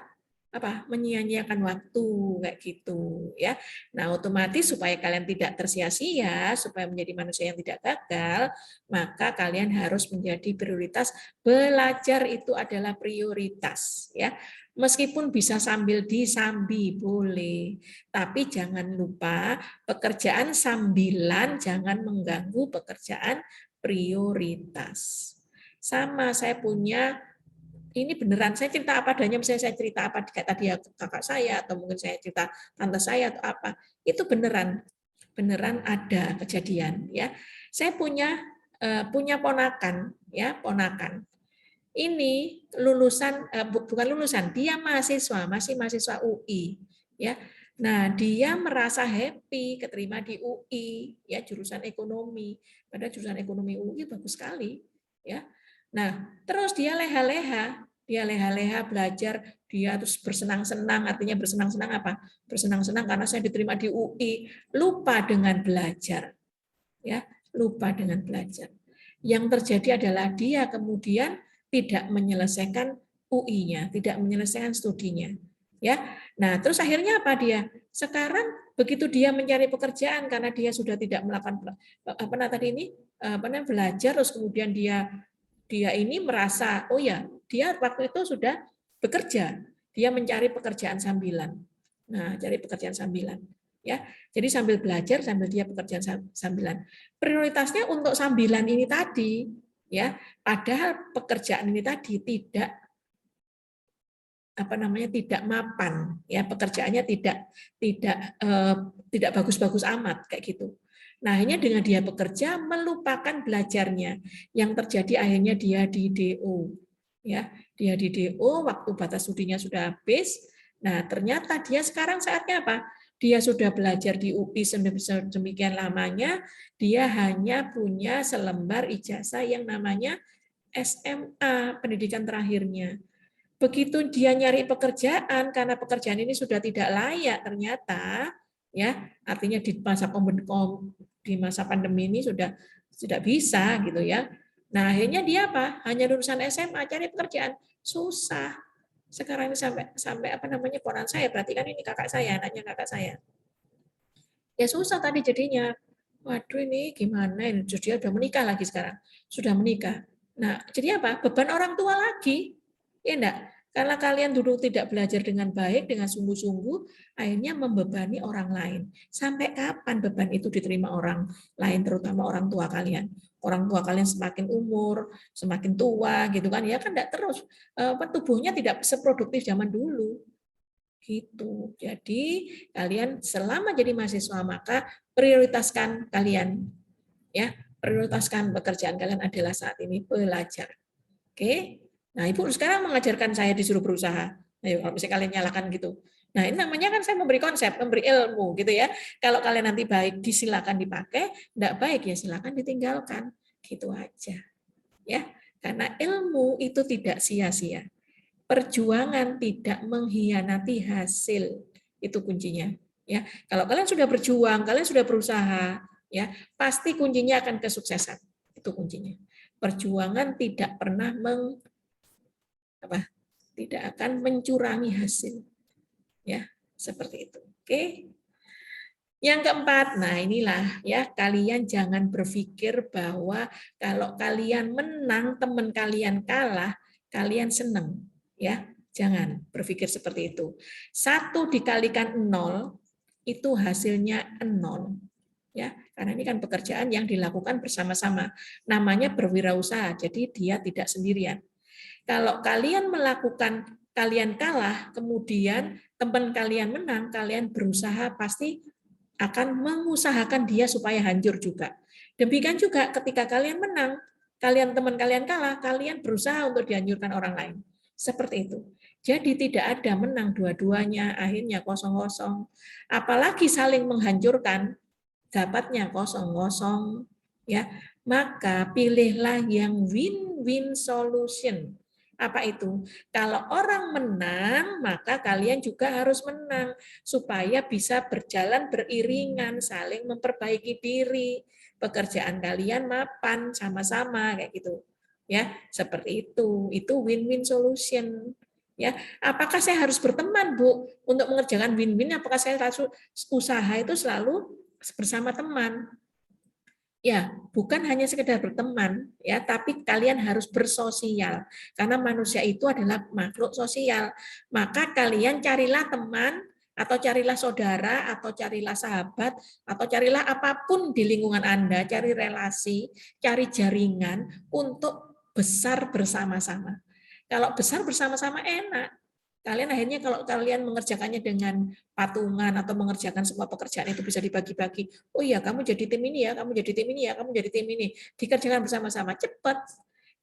apa? Menyia-nyiakan waktu kayak gitu ya. Nah, otomatis supaya kalian tidak tersia-sia, supaya menjadi manusia yang tidak gagal, maka kalian harus menjadi prioritas. Belajar itu adalah prioritas ya. Meskipun bisa sambil disambi boleh, tapi jangan lupa pekerjaan sambilan jangan mengganggu pekerjaan prioritas. Sama saya punya, ini beneran saya cerita apa adanya, misalnya saya cerita apa kayak tadi ya kakak saya atau mungkin saya cerita tante saya atau apa, itu beneran ada kejadian ya. Saya punya ponakan ya, ponakan. Ini lulusan bukan lulusan, dia mahasiswa, masih mahasiswa UI ya. Nah, dia merasa happy keterima di UI ya, jurusan ekonomi. Padahal jurusan ekonomi UI bagus sekali ya. Nah, terus dia leha-leha belajar, dia terus bersenang-senang, artinya bersenang-senang apa? Bersenang-senang karena saya diterima di UI, lupa dengan belajar. Ya, lupa dengan belajar. Yang terjadi adalah dia kemudian tidak menyelesaikan UI-nya, tidak menyelesaikan studinya. Ya. Nah, terus akhirnya apa dia? Sekarang begitu dia mencari pekerjaan karena dia sudah tidak melakukan tadi ini belajar, terus kemudian dia ini merasa oh ya, dia waktu itu sudah bekerja. Dia mencari pekerjaan sambilan. Nah, cari pekerjaan sambilan. Ya, jadi sambil belajar, sambil dia pekerjaan sambilan. Prioritasnya untuk sambilan ini tadi, ya. Padahal pekerjaan ini tadi tidak tidak mapan, ya pekerjaannya tidak bagus-bagus amat kayak gitu. Nah, akhirnya dengan dia bekerja melupakan belajarnya. Yang terjadi akhirnya dia di DO. Ya, dia di DO, waktu batas studinya sudah habis. Nah, ternyata dia sekarang saatnya apa? Dia sudah belajar di UI sedemikian lamanya, dia hanya punya selembar ijazah yang namanya SMA, pendidikan terakhirnya. Begitu dia nyari pekerjaan, karena pekerjaan ini sudah tidak layak ternyata, ya artinya di masa pandemi ini sudah tidak bisa gitu ya. Nah akhirnya dia apa? Hanya lulusan SMA cari pekerjaan susah. Sekarang ini sampai ponakan saya, berarti kan ini kakak saya, anaknya kakak saya. Ya susah tadi jadinya. Waduh ini gimana ini? Dia udah menikah lagi sekarang, sudah menikah. Nah jadi apa? Beban orang tua lagi, ya enggak? Karena kalian dulu tidak belajar dengan baik, dengan sungguh-sungguh, akhirnya membebani orang lain. Sampai kapan beban itu diterima orang lain, terutama orang tua kalian? Orang tua kalian semakin umur, semakin tua, gitu kan? Ya kan enggak terus, tubuhnya tidak seproduktif zaman dulu. Gitu. Jadi kalian selama jadi mahasiswa maka prioritaskan kalian, ya prioritaskan pekerjaan kalian adalah saat ini belajar. Oke? Nah, Ibu sekarang mengajarkan saya disuruh berusaha. Ayo, kalau misalnya kalian nyalakan gitu. Nah, ini namanya kan saya memberi konsep, memberi ilmu gitu ya. Kalau kalian nanti baik, disilakan dipakai, enggak baik ya silakan ditinggalkan. Gitu aja. Ya. Karena ilmu itu tidak sia-sia. Perjuangan tidak mengkhianati hasil. Itu kuncinya. Ya, kalau kalian sudah berjuang, kalian sudah berusaha, ya, pasti kuncinya akan kesuksesan. Itu kuncinya. Perjuangan tidak pernah tidak akan mencurangi hasil. Ya, seperti itu. Oke. Yang keempat, nah inilah ya, kalian jangan berpikir bahwa kalau kalian menang, teman kalian kalah, kalian senang. Ya, jangan berpikir seperti itu. 1 dikalikan 0 itu hasilnya 0. Ya, karena ini kan pekerjaan yang dilakukan bersama-sama. Namanya berwirausaha, jadi dia tidak sendirian. Kalau kalian melakukan, kalian kalah, kemudian teman kalian menang, kalian berusaha pasti akan mengusahakan dia supaya hancur juga. Demikian juga ketika kalian menang, kalian teman kalian kalah, kalian berusaha untuk dihancurkan orang lain. Seperti itu. Jadi tidak ada menang dua-duanya, akhirnya kosong-kosong. Apalagi saling menghancurkan, dapatnya kosong-kosong. Ya, maka pilihlah yang win-win solution. Apa itu? Kalau orang menang, maka kalian juga harus menang supaya bisa berjalan beriringan, saling memperbaiki diri. Pekerjaan kalian mapan sama-sama kayak gitu. Ya, seperti itu. Itu win-win solution. Ya, apakah saya harus berteman, Bu, untuk mengerjakan win-win? Apakah saya harus usaha itu selalu bersama teman? Ya, bukan hanya sekedar berteman, ya, tapi kalian harus bersosial. Karena manusia itu adalah makhluk sosial. Maka kalian carilah teman, atau carilah saudara, atau carilah sahabat, atau carilah apapun di lingkungan Anda, cari relasi, cari jaringan untuk besar bersama-sama. Kalau besar bersama-sama enak. Kalian akhirnya kalau kalian mengerjakannya dengan patungan atau mengerjakan semua pekerjaan itu bisa dibagi-bagi. Oh iya, kamu jadi tim ini ya, kamu jadi tim ini ya, kamu jadi tim ini. Dikerjakan bersama-sama, cepat.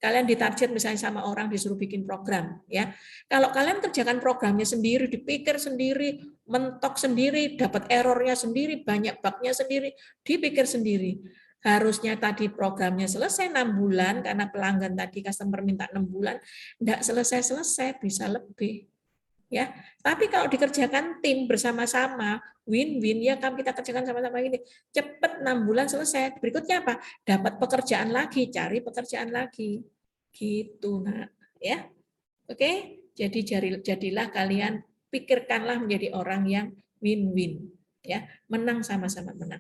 Kalian ditarget misalnya sama orang disuruh bikin program, ya. Kalau kalian kerjakan programnya sendiri, dipikir sendiri, mentok sendiri, dapat errornya sendiri, banyak bugnya sendiri, dipikir sendiri. Harusnya tadi programnya selesai 6 bulan karena pelanggan tadi customer minta 6 bulan, enggak selesai-selesai, bisa lebih. Ya, tapi kalau dikerjakan tim bersama-sama, win-win ya, kan kita kerjakan sama-sama ini, cepat 6 bulan selesai. Berikutnya apa? Dapat pekerjaan lagi, cari pekerjaan lagi. Gitu, nah, ya. Oke, jadi jadilah kalian, pikirkanlah menjadi orang yang win-win, ya, menang sama-sama menang.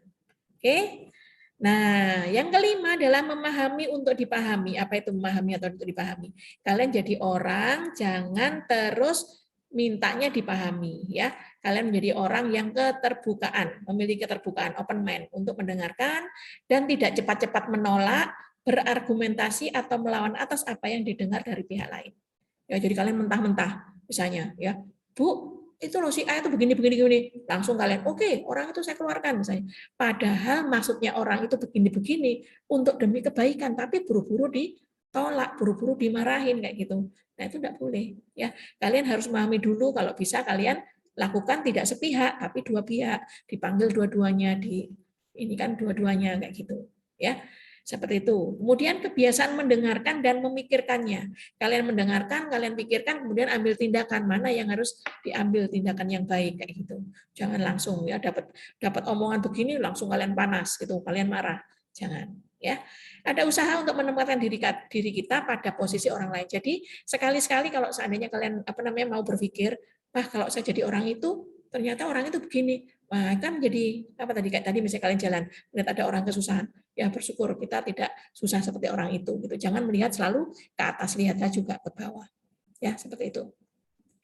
Oke. Nah, yang kelima adalah memahami untuk dipahami. Apa itu memahami atau untuk dipahami? Kalian jadi orang jangan terus mintanya dipahami, ya. Kalian menjadi orang yang keterbukaan, memiliki keterbukaan, open mind untuk mendengarkan dan tidak cepat-cepat menolak, berargumentasi atau melawan atas apa yang didengar dari pihak lain. Ya, jadi kalian mentah-mentah, misalnya, ya, Bu, itu loh si A itu begini, langsung kalian, oke, orang itu saya keluarkan, misalnya. Padahal maksudnya orang itu begini-begini untuk demi kebaikan, tapi buru-buru ditolak, buru-buru dimarahin kayak gitu. Nah, itu tidak boleh, ya. Kalian harus memahami dulu, kalau bisa kalian lakukan tidak sepihak, tapi dua pihak, dipanggil dua-duanya, ini kan dua-duanya kayak gitu, ya. Seperti itu. Kemudian kebiasaan mendengarkan dan memikirkannya. Kalian mendengarkan, kalian pikirkan, kemudian ambil tindakan mana yang harus diambil tindakan yang baik kayak gitu. Jangan langsung ya dapat omongan begini langsung kalian panas gitu, kalian marah. Jangan, ya. Ada usaha untuk menempatkan diri kita pada posisi orang lain. Jadi sekali-sekali kalau seandainya kalian mau berpikir, "Wah, kalau saya jadi orang itu, ternyata orang itu begini." Wah, kan jadi apa tadi, kayak tadi misalnya kalian jalan, melihat ada orang kesusahan, ya bersyukur kita tidak susah seperti orang itu gitu. Jangan melihat selalu ke atas, lihatlah juga ke bawah. Ya, seperti itu.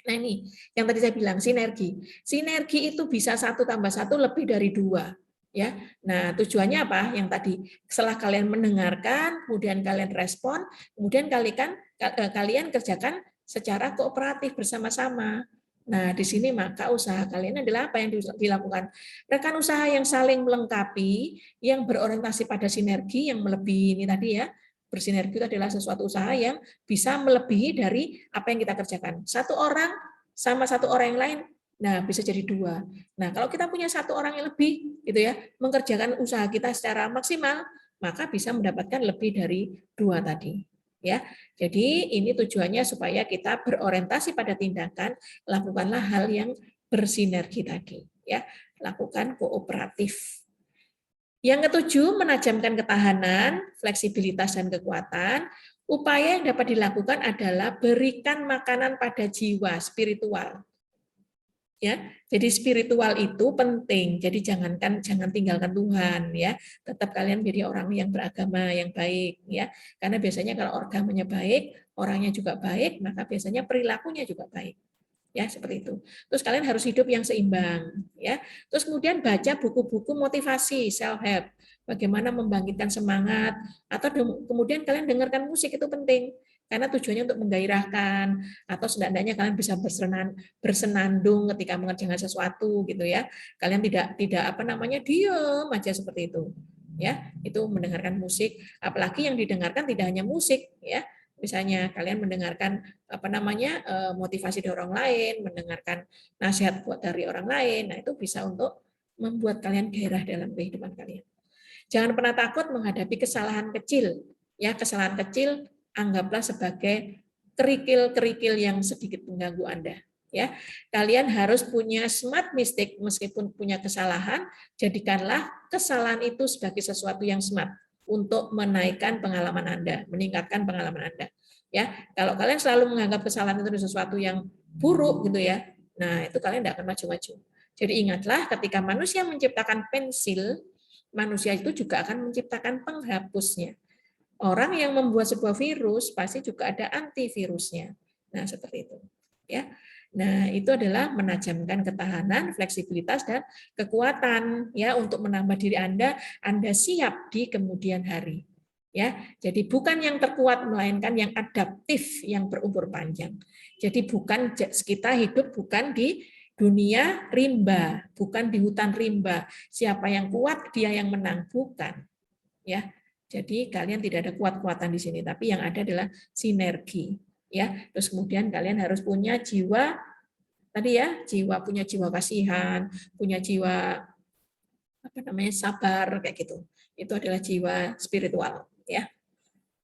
Nah, ini yang tadi saya bilang sinergi. Sinergi itu bisa 1+1 lebih dari 2. Ya. Nah, tujuannya apa? Yang tadi setelah kalian mendengarkan, kemudian kalian respon, kemudian kalian kerjakan secara kooperatif bersama-sama. Nah, di sini maka usaha kalian adalah apa yang dilakukan? Rekan usaha yang saling melengkapi, yang berorientasi pada sinergi yang melebihi ini tadi ya. Bersinergi itu adalah sesuatu usaha yang bisa melebihi dari apa yang kita kerjakan. Satu orang sama satu orang yang lain, nah bisa jadi 2. Nah, kalau kita punya satu orang yang lebih, gitu ya, mengerjakan usaha kita secara maksimal, maka bisa mendapatkan lebih dari 2 tadi. Ya, jadi ini tujuannya supaya kita berorientasi pada tindakan, lakukanlah hal yang bersinergi tadi. Ya, lakukan kooperatif. Yang ketujuh, menajamkan ketahanan, fleksibilitas, dan kekuatan. Upaya yang dapat dilakukan adalah berikan makanan pada jiwa spiritual. Ya, jadi spiritual itu penting. Jadi jangan tinggalkan Tuhan ya. Tetap kalian menjadi orang yang beragama yang baik ya. Karena biasanya kalau agamanya baik, orangnya juga baik, maka biasanya perilakunya juga baik. Ya, seperti itu. Terus kalian harus hidup yang seimbang ya. Terus kemudian baca buku-buku motivasi, self help. Bagaimana membangkitkan semangat atau kemudian kalian dengarkan musik itu penting. Karena tujuannya untuk menggairahkan atau setidaknya kalian bisa bersenandung ketika mengerjakan sesuatu gitu ya. Kalian tidak apa namanya diam aja seperti itu. Ya, itu mendengarkan musik, apalagi yang didengarkan tidak hanya musik ya. Misalnya kalian mendengarkan apa namanya motivasi dari orang lain, mendengarkan nasihat buat dari orang lain, nah itu bisa untuk membuat kalian gairah dalam kehidupan kalian. Jangan pernah takut menghadapi kesalahan kecil. Ya, kesalahan kecil anggaplah sebagai kerikil-kerikil yang sedikit mengganggu Anda. Ya, kalian harus punya smart mistake meskipun punya kesalahan, jadikanlah kesalahan itu sebagai sesuatu yang smart untuk menaikkan pengalaman Anda, meningkatkan pengalaman Anda. Ya, kalau kalian selalu menganggap kesalahan itu sesuatu yang buruk gitu ya, nah itu kalian tidak akan maju-maju. Jadi ingatlah ketika manusia menciptakan pensil, manusia itu juga akan menciptakan penghapusnya. Orang yang membuat sebuah virus pasti juga ada antivirusnya. Nah, seperti itu. Ya. Nah, itu adalah menajamkan ketahanan, fleksibilitas dan kekuatan ya untuk menambah diri Anda siap di kemudian hari. Ya. Jadi bukan yang terkuat melainkan yang adaptif yang berumur panjang. Jadi bukan kita hidup bukan di dunia rimba, bukan di hutan rimba. Siapa yang kuat dia yang menang, bukan. Ya. Jadi kalian tidak ada kuat-kuatan di sini, tapi yang ada adalah sinergi. Ya, terus kemudian kalian harus punya jiwa tadi ya, punya jiwa kasihan, punya jiwa apa namanya sabar kayak gitu. Itu adalah jiwa spiritual. Ya,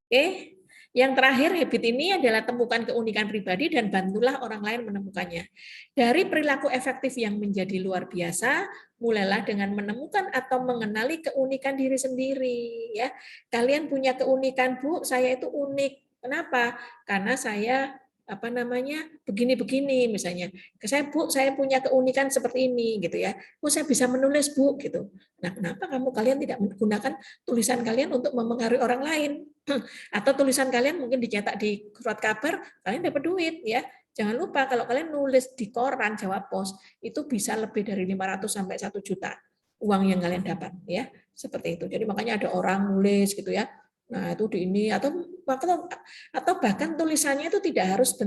oke. Yang terakhir, habit ini adalah temukan keunikan pribadi dan bantulah orang lain menemukannya. Dari perilaku efektif yang menjadi luar biasa, mulailah dengan menemukan atau mengenali keunikan diri sendiri. Ya, kalian punya keunikan, Bu. Saya itu unik. Kenapa? Karena saya apa namanya begini-begini misalnya. Saya punya keunikan seperti ini gitu ya. Bu, saya bisa menulis, Bu gitu. Nah, kenapa kalian tidak menggunakan tulisan kalian untuk mempengaruhi orang lain? Atau tulisan kalian mungkin dicetak di surat kabar, kalian dapat duit ya. Jangan lupa kalau kalian nulis di koran Jawa Pos itu bisa lebih dari 500 sampai 1 juta uang yang kalian dapat ya. Seperti itu. Jadi makanya ada orang nulis gitu ya. Nah, itu di ini atau bahkan tulisannya itu tidak harus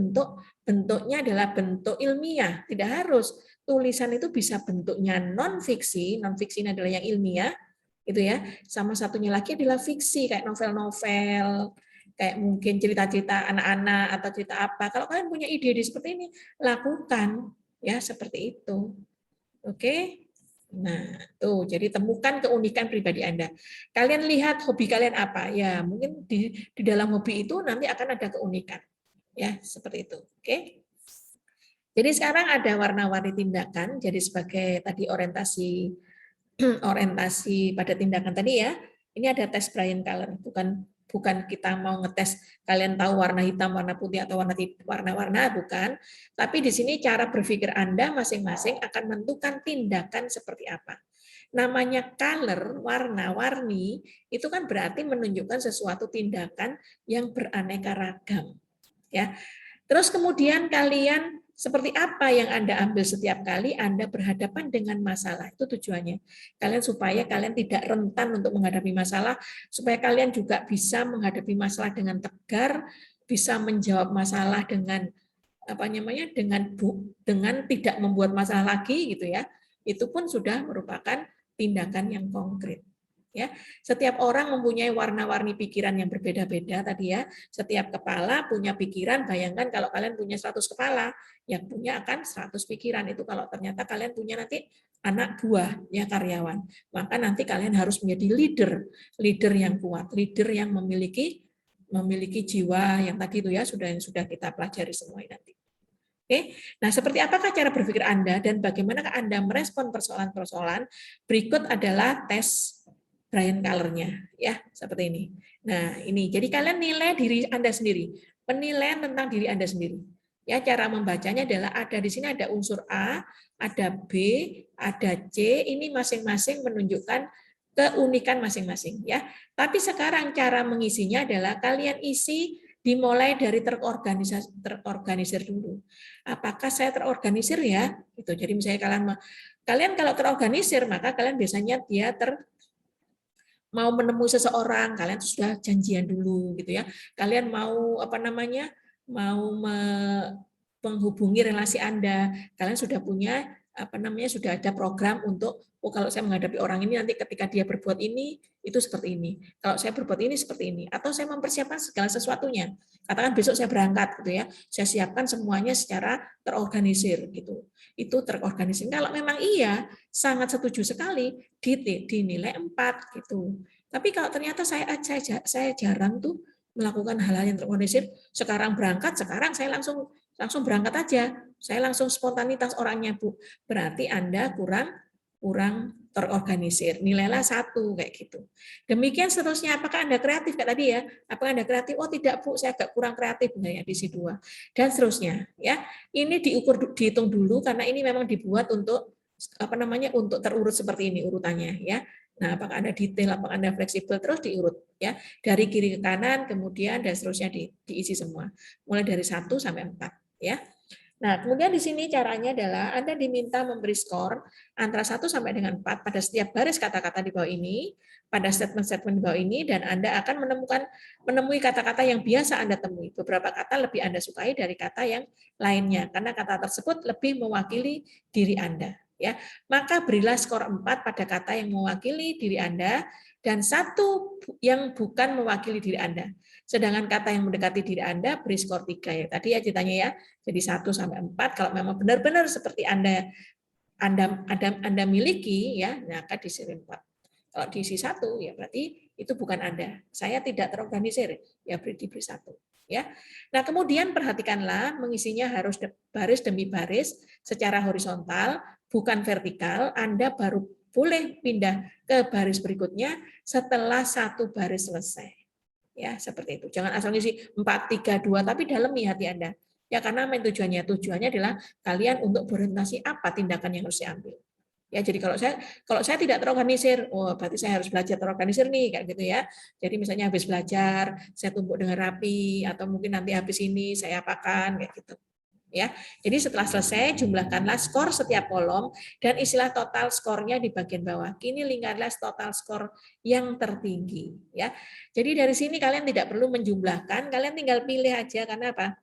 bentuknya adalah bentuk ilmiah, tidak harus. Tulisan itu bisa bentuknya non fiksi ini adalah yang ilmiah gitu ya. Sama satunya lagi adalah fiksi kayak novel-novel, kayak mungkin cerita-cerita anak-anak atau cerita apa. Kalau kalian punya ide seperti ini, lakukan ya seperti itu. Oke? Nah, tuh jadi temukan keunikan pribadi Anda. Kalian lihat hobi kalian apa? Ya, mungkin di dalam hobi itu nanti akan ada keunikan. Ya, seperti itu. Oke? Jadi sekarang ada warna-warni tindakan. Jadi sebagai tadi orientasi pada tindakan tadi ya. Ini ada tes Brian Color, bukan kita mau ngetes kalian tahu warna hitam, warna putih atau warna-warna, bukan. Tapi di sini cara berpikir Anda masing-masing akan menentukan tindakan seperti apa. Namanya color, warna-warni, itu kan berarti menunjukkan sesuatu tindakan yang beraneka ragam. Ya. Terus kemudian kalian seperti apa yang Anda ambil setiap kali Anda berhadapan dengan masalah. Itu tujuannya. Supaya kalian tidak rentan untuk menghadapi masalah, supaya kalian juga bisa menghadapi masalah dengan tegar, bisa menjawab masalah dengan dengan tidak membuat masalah lagi gitu ya. Itu pun sudah merupakan tindakan yang konkret. Ya, setiap orang mempunyai warna-warni pikiran yang berbeda-beda tadi ya. Setiap kepala punya pikiran, bayangkan kalau kalian punya 100 kepala, yang punya akan 100 pikiran. Itu kalau ternyata kalian punya nanti anak buah ya karyawan. Maka nanti kalian harus menjadi leader yang kuat, leader yang memiliki jiwa yang tadi itu ya sudah kita pelajari semua nanti. Oke, nah seperti apakah cara berpikir Anda dan bagaimana Anda merespon persoalan-persoalan? Berikut adalah tes Brian Color-nya, ya seperti ini. Nah ini, jadi kalian nilai diri Anda sendiri, penilaian tentang diri Anda sendiri. Ya, cara membacanya adalah ada di sini ada unsur A, ada B, ada C, ini masing-masing menunjukkan keunikan masing-masing ya. Tapi sekarang cara mengisinya adalah kalian isi dimulai dari terorganisir dulu. Apakah saya terorganisir ya? Itu. Jadi misalnya kalian kalau terorganisir maka kalian biasanya dia mau menemui seseorang, kalian sudah janjian dulu gitu ya. Kalian mau apa namanya? Mau menghubungi relasi Anda, kalian sudah punya apa namanya? Sudah ada program untuk oh kalau saya menghadapi orang ini nanti ketika dia berbuat ini itu seperti ini. Kalau saya berbuat ini seperti ini atau saya mempersiapkan segala sesuatunya. Katakan besok saya berangkat gitu ya. Saya siapkan semuanya secara terorganisir gitu. Itu terorganisir. Kalau memang iya, sangat setuju sekali dinilai 4 gitu. Tapi kalau ternyata saya jarang tuh melakukan hal-hal yang terorganisir, sekarang berangkat, sekarang saya langsung berangkat aja. Saya langsung spontanitas orangnya, Bu. Berarti Anda kurang terorganisir. Nilailah 1 kayak gitu. Demikian seterusnya. Apakah Anda kreatif kayak tadi ya? Apakah Anda kreatif? Oh tidak, Bu, saya agak kurang kreatif ya di C2. Dan seterusnya ya. Ini dihitung dulu karena ini memang dibuat untuk apa namanya? Untuk terurut seperti ini urutannya ya. Nah, apakah Anda detail, apakah Anda fleksibel, terus diurut ya. Dari kiri ke kanan, kemudian dan seterusnya diisi semua. Mulai dari 1 sampai 4 ya. Nah, kemudian di sini caranya adalah Anda diminta memberi skor antara 1 sampai dengan 4 pada setiap baris kata-kata di bawah ini, pada statement-statement di bawah ini, dan Anda akan menemui kata-kata yang biasa Anda temui. Beberapa kata lebih Anda sukai dari kata yang lainnya, karena kata tersebut lebih mewakili diri Anda. Ya, maka berilah skor 4 pada kata yang mewakili diri Anda, dan 1 yang bukan mewakili diri Anda. Sedangkan kata yang mendekati diri Anda beri skor 3 ya. Tadi ya ceritanya ya. Jadi 1 sampai 4 kalau memang benar-benar seperti Anda miliki ya, maka diisi 4. Kalau diisi 1 ya berarti itu bukan Anda. Saya tidak terorganisir, ya diberi 1 ya. Nah, kemudian perhatikanlah mengisinya harus baris demi baris secara horizontal, bukan vertikal. Anda baru boleh pindah ke baris berikutnya setelah 1 baris selesai. Ya, seperti itu. Jangan asal ngisi 4, 3, 2, tapi dalemi hati Anda. Ya, karena apa tujuannya? Tujuannya adalah kalian untuk berorientasi apa tindakan yang harus diambil. Ya, jadi kalau saya tidak terorganisir, oh berarti saya harus belajar terorganisir nih, kayak gitu ya. Jadi misalnya habis belajar, saya tumpuk dengan rapi, atau mungkin nanti habis ini saya apakan, kayak gitu. Ya, jadi setelah selesai jumlahkanlah skor setiap kolom dan isilah total skornya di bagian bawah. Kini lingkarlah total skor yang tertinggi. Ya, jadi dari sini kalian tidak perlu menjumlahkan, kalian tinggal pilih aja karena apa?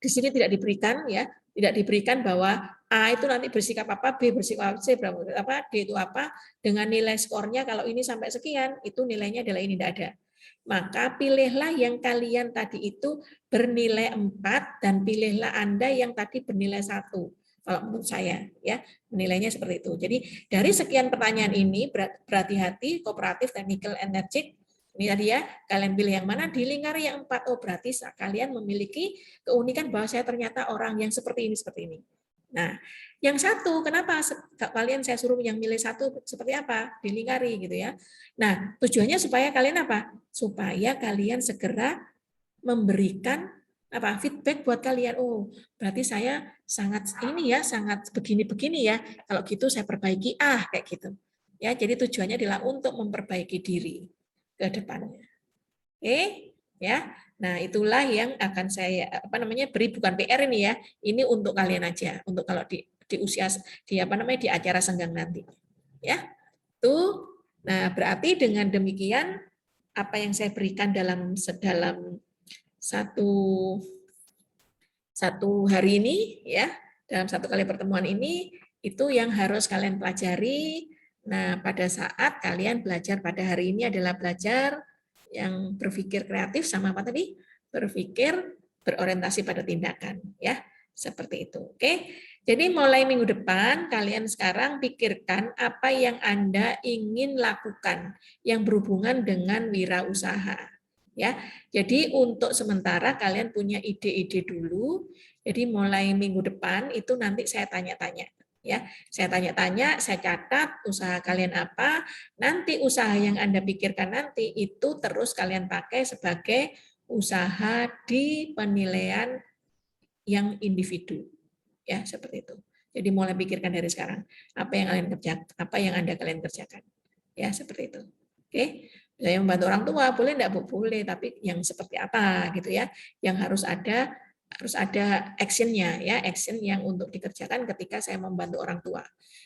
Di sini tidak diberikan ya, tidak diberikan bahwa A itu nanti bersikap apa, B bersikap apa, C berapa, D itu apa, dengan nilai skornya kalau ini sampai sekian, itu nilainya adalah ini, tidak ada. Maka pilihlah yang kalian tadi itu bernilai 4 dan pilihlah Anda yang tadi bernilai 1. Kalau menurut saya ya, nilainya seperti itu. Jadi dari sekian pertanyaan ini berhati-hati, kooperatif, technical, energik. Ini tadi ya, kalian pilih yang mana, dilingkari yang 4. Oh, berarti kalian memiliki keunikan bahwa saya ternyata orang yang seperti ini, seperti ini. Nah, yang 1, kenapa kalian saya suruh yang milih 1 seperti apa? Dilingkari gitu ya. Nah, tujuannya supaya kalian apa? Supaya kalian segera memberikan apa feedback buat kalian. Oh, berarti saya sangat ini ya, sangat begini-begini ya. Kalau gitu saya perbaiki kayak gitu. Ya, jadi tujuannya adalah untuk memperbaiki diri ke depannya. Oke, ya. Nah, itulah yang akan saya beri bukan PR ini ya. Ini untuk kalian aja, untuk kalau di usia di acara senggang nanti. Ya. Tuh. Nah, berarti dengan demikian apa yang saya berikan dalam satu hari ini ya, dalam satu kali pertemuan ini itu yang harus kalian pelajari. Nah, pada saat kalian belajar pada hari ini adalah belajar yang berpikir kreatif sama apa tadi? Berpikir berorientasi pada tindakan ya. Seperti itu. Oke. Jadi mulai minggu depan kalian sekarang pikirkan apa yang Anda ingin lakukan yang berhubungan dengan wirausaha. Ya. Jadi untuk sementara kalian punya ide-ide dulu. Jadi mulai minggu depan itu nanti saya tanya-tanya. Ya, saya tanya-tanya, saya catat usaha kalian apa. Nanti usaha yang Anda pikirkan nanti itu terus kalian pakai sebagai usaha di penilaian yang individu. Ya, seperti itu. Jadi mulai pikirkan dari sekarang apa yang kalian kerjakan, apa yang kalian kerjakan. Ya, seperti itu. Oke. Misalnya membantu orang tua, boleh enggak, Bu? Boleh, tapi yang seperti apa gitu ya. Yang harus ada action-nya ya, action yang untuk dikerjakan ketika saya membantu orang tua.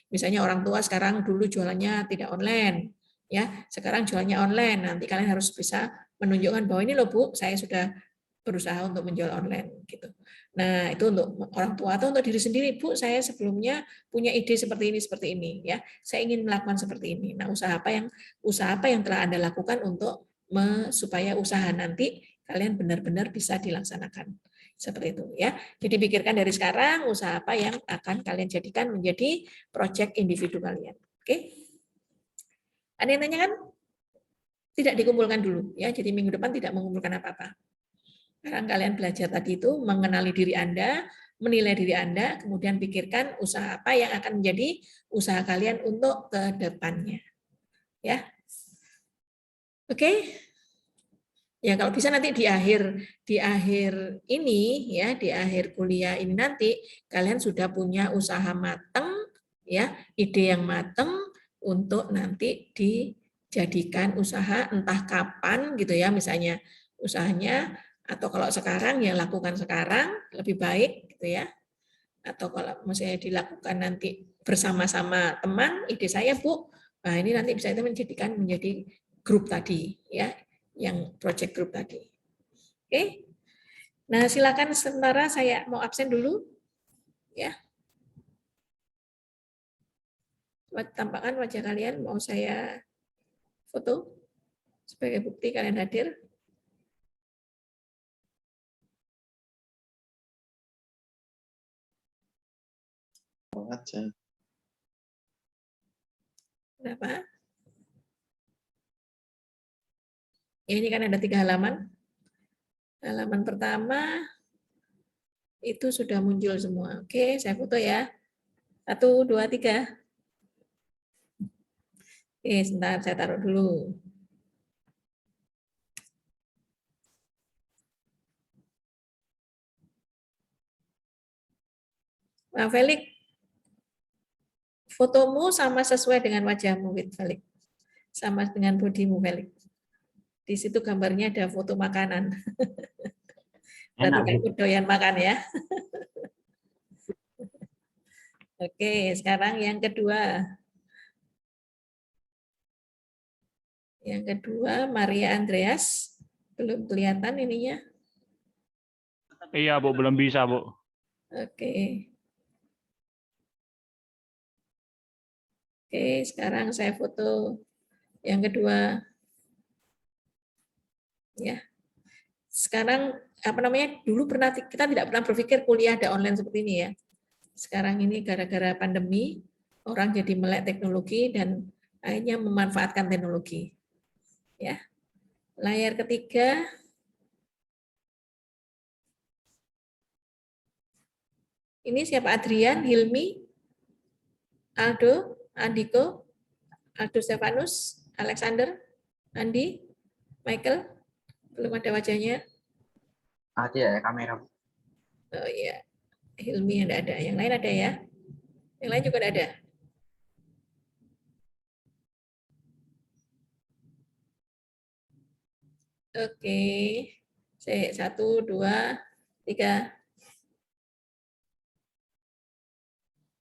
Misalnya orang tua sekarang dulu jualannya tidak online, ya, sekarang jualannya online. Nanti kalian harus bisa menunjukkan bahwa ini loh Bu, saya sudah berusaha untuk menjual online gitu. Nah, itu untuk orang tua atau untuk diri sendiri, Bu, saya sebelumnya punya ide seperti ini ya. Saya ingin melakukan seperti ini. Nah, usaha apa yang telah Anda lakukan untuk supaya usaha nanti kalian benar-benar bisa dilaksanakan. Seperti itu ya. Jadi pikirkan dari sekarang usaha apa yang akan kalian jadikan menjadi proyek individu kalian. Oke? Ada yang tanya kan? Tidak dikumpulkan dulu ya. Jadi minggu depan tidak mengumpulkan apa-apa. Sekarang kalian belajar tadi itu mengenali diri Anda, menilai diri Anda, kemudian pikirkan usaha apa yang akan menjadi usaha kalian untuk ke depannya. Ya. Oke? Ya kalau bisa nanti di akhir ini ya, di akhir kuliah ini nanti kalian sudah punya usaha matang ya, ide yang matang untuk nanti dijadikan usaha entah kapan gitu ya, misalnya usahanya, atau kalau sekarang ya lakukan sekarang lebih baik gitu ya. Atau kalau misalnya dilakukan nanti bersama-sama teman, ide saya Bu, nah ini nanti bisa itu menjadi grup tadi ya, yang project group tadi. Oke. Nah, silakan sementara saya mau absen dulu ya. Tampakkan wajah kalian, mau saya foto sebagai bukti kalian hadir. Kenapa? Ya, ini kan ada 3 halaman. Halaman pertama itu sudah muncul semua. Oke, saya foto ya. 1, 2, 3. Oke, sebentar saya taruh dulu. Nah, Felix, fotomu sama sesuai dengan wajahmu, Felix. Sama dengan bodimu, Felix. Di situ gambarnya ada foto makanan. Berarti kamu doyan makan ya. Oke, sekarang yang kedua. Yang kedua, Maria Andreas. Belum kelihatan ininya. Iya, Bu, belum bisa, Bu. Oke. Oke, sekarang saya foto yang kedua. Ya. Sekarang apa namanya? Dulu kita tidak pernah berpikir kuliah ada online seperti ini ya. Sekarang ini gara-gara pandemi, orang jadi melek teknologi dan akhirnya memanfaatkan teknologi. Ya. Layar ketiga. Ini siapa? Adrian, Hilmi, Aldo, Andiko, Aldo Stefanus, Alexander, Andi, Michael. Belum ada wajahnya. Ada ya kamera. Oh iya. Hilmi yang ada. Yang lain ada ya? Yang lain juga ada. Oke. 1, 2, 3.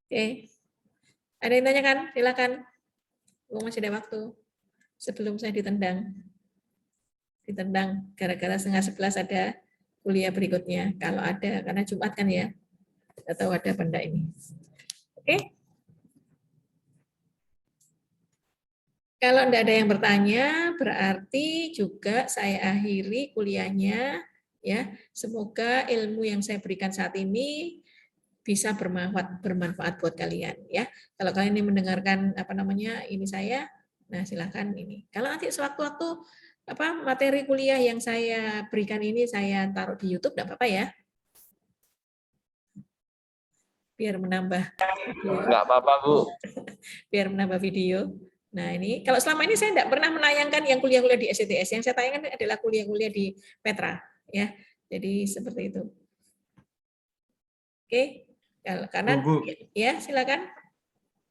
Oke. Ada yang tanyakan? Silakan. Masih ada waktu. Sebelum saya ditendang. Ditendang gara-gara 10:30 ada kuliah berikutnya. Kalau ada, karena Jumat kan ya. Atau ada benda ini. Oke. Kalau tidak ada yang bertanya, berarti juga saya akhiri kuliahnya. Ya, semoga ilmu yang saya berikan saat ini bisa bermanfaat buat kalian. Ya, kalau kalian ini mendengarkan ini saya, nah silakan ini. Kalau nanti sewaktu-waktu materi kuliah yang saya berikan ini saya taruh di YouTube, tidak apa-apa ya. Biar menambah. Enggak apa-apa, Bu. Biar menambah video. Nah ini, kalau selama ini saya tidak pernah menayangkan yang kuliah-kuliah di SCTS, yang saya tayangkan adalah kuliah-kuliah di Petra, ya. Jadi seperti itu. Oke, karena Bu, ya silakan.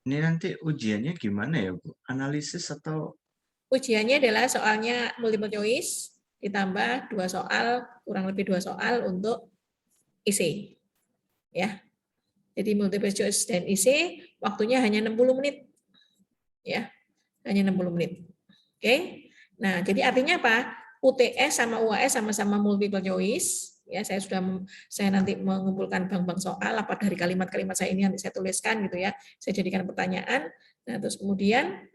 ini nanti ujiannya gimana ya, Bu? Analisis atau Ujiannya adalah soalnya multiple choice ditambah 2 soal, kurang lebih 2 soal untuk IC. Ya. Jadi multiple choice dan IC waktunya hanya 60 menit. Ya. Hanya 60 menit. Oke. Nah, jadi artinya apa? UTS sama UAS sama-sama multiple choice. Ya, saya nanti mengumpulkan bank-bank soal apa dari kalimat-kalimat saya ini nanti saya tuliskan gitu ya. Saya jadikan pertanyaan. Nah, terus kemudian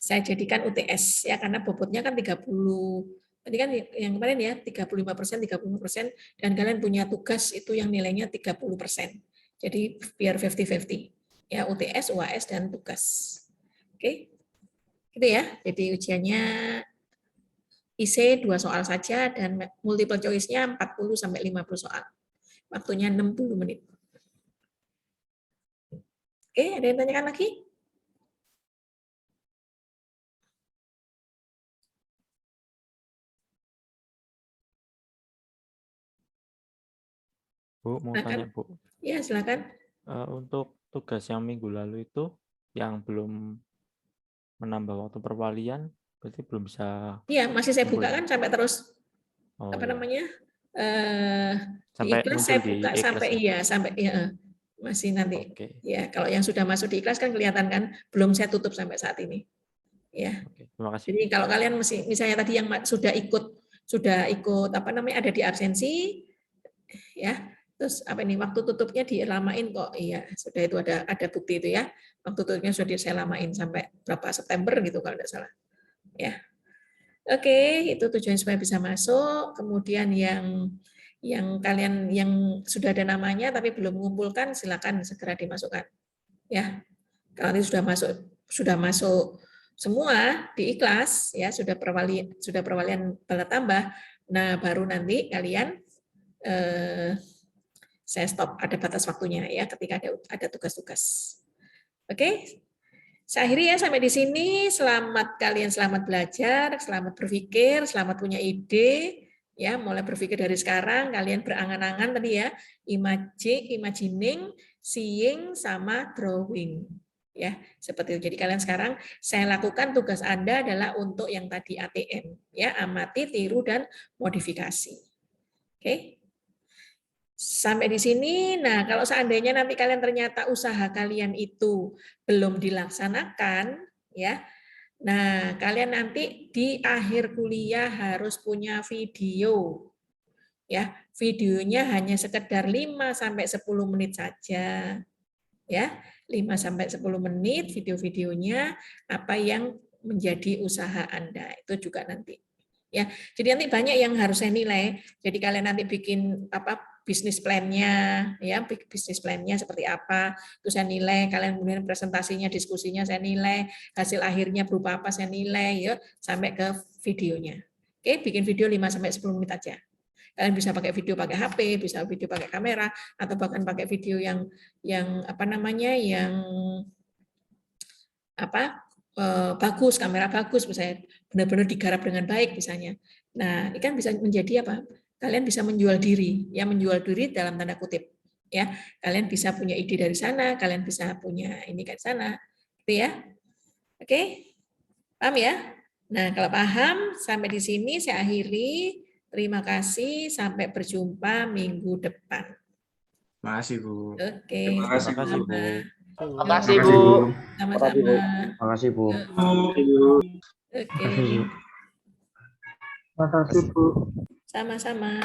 saya jadikan UTS ya karena bobotnya kan 30, tadi kan yang kemarin ya 35%, 35%, dan kalian punya tugas itu yang nilainya 30%. Jadi biar 50-50 ya, UTS, UAS, dan tugas. Oke, gitu ya. Jadi ujiannya IC 2 soal saja dan multiple choice-nya 40-50 soal. Waktunya 60 menit. Oke, ada yang tanyakan lagi? Bu, mau tanya, Silakan. Bu. Ya, silakan. Untuk tugas yang minggu lalu itu, yang belum menambah waktu perwalian, berarti belum bisa. Iya, masih saya buka kumpul ya? kan sampai terus Oh, apa iya. namanya? Di Sampai ikhlas muncul saya di buka ikhlas sampai ya? sampai masih nanti. Oke, Ya, kalau yang sudah masuk di ikhlas kan kelihatan kan belum saya tutup sampai saat ini. Ya. oke. Terima kasih. Jadi kalau kalian misalnya tadi yang sudah ikut apa namanya ada di absensi ya. Terus apa ini waktu tutupnya dilamain kok. Iya, sudah itu ada bukti itu ya. Waktu tutupnya sudah saya lamain sampai berapa September gitu kalau tidak salah. Ya. Oke, itu tujuan supaya bisa masuk. Kemudian yang kalian yang sudah ada namanya tapi belum mengumpulkan, silakan segera dimasukkan. Ya, kalau nanti sudah masuk semua di ikhlas, ya sudah perwalian bala tambah. Nah, baru nanti kalian saya stop, ada batas waktunya ya ketika ada tugas-tugas. Oke. Saya akhiri ya sampai di sini. Selamat belajar, selamat berpikir, selamat punya ide. Ya, mulai berpikir dari sekarang. Kalian berangan-angan tadi ya, imagining, seeing, sama drawing. Ya, seperti itu. Jadi kalian sekarang saya lakukan tugas Anda adalah untuk yang tadi ATM, ya, amati, tiru, dan modifikasi. Oke. Sampai di sini. Nah, kalau seandainya nanti kalian ternyata usaha kalian itu belum dilaksanakan, ya. Nah, kalian nanti di akhir kuliah harus punya video. Ya, videonya hanya sekedar 5 sampai 10 menit saja. Ya, 5 sampai 10 menit video-videonya apa yang menjadi usaha Anda. Itu juga nanti. Ya, jadi nanti banyak yang harus saya nilai. Jadi kalian nanti bikin bisnis plan-nya, ya bisnis plan-nya seperti apa, itu saya nilai. Kalian kemudian presentasinya, diskusinya saya nilai, hasil akhirnya berupa apa saya nilai, ya sampai ke videonya. Oke, bikin video 5 sampai 10 menit aja. Kalian bisa pakai video pakai HP, bisa video pakai kamera, atau bahkan pakai video yang apa namanya, yang bagus, kamera bagus, misalnya benar-benar digarap dengan baik misalnya. Nah, ini kan bisa menjadi apa? Kalian bisa menjual diri, ya menjual diri dalam tanda kutip. Ya, kalian bisa punya ide dari sana, kalian bisa punya ini dari sana, gitu ya. Oke, paham ya? Nah, kalau paham sampai di sini saya akhiri. Terima kasih, sampai berjumpa minggu depan. Terima kasih, Bu. Oke, Terima kasih, Bu. sama-sama. Terima kasih, Bu. Sama-sama. Terima kasih, Bu. Oke, Terima kasih, Bu. sama-sama.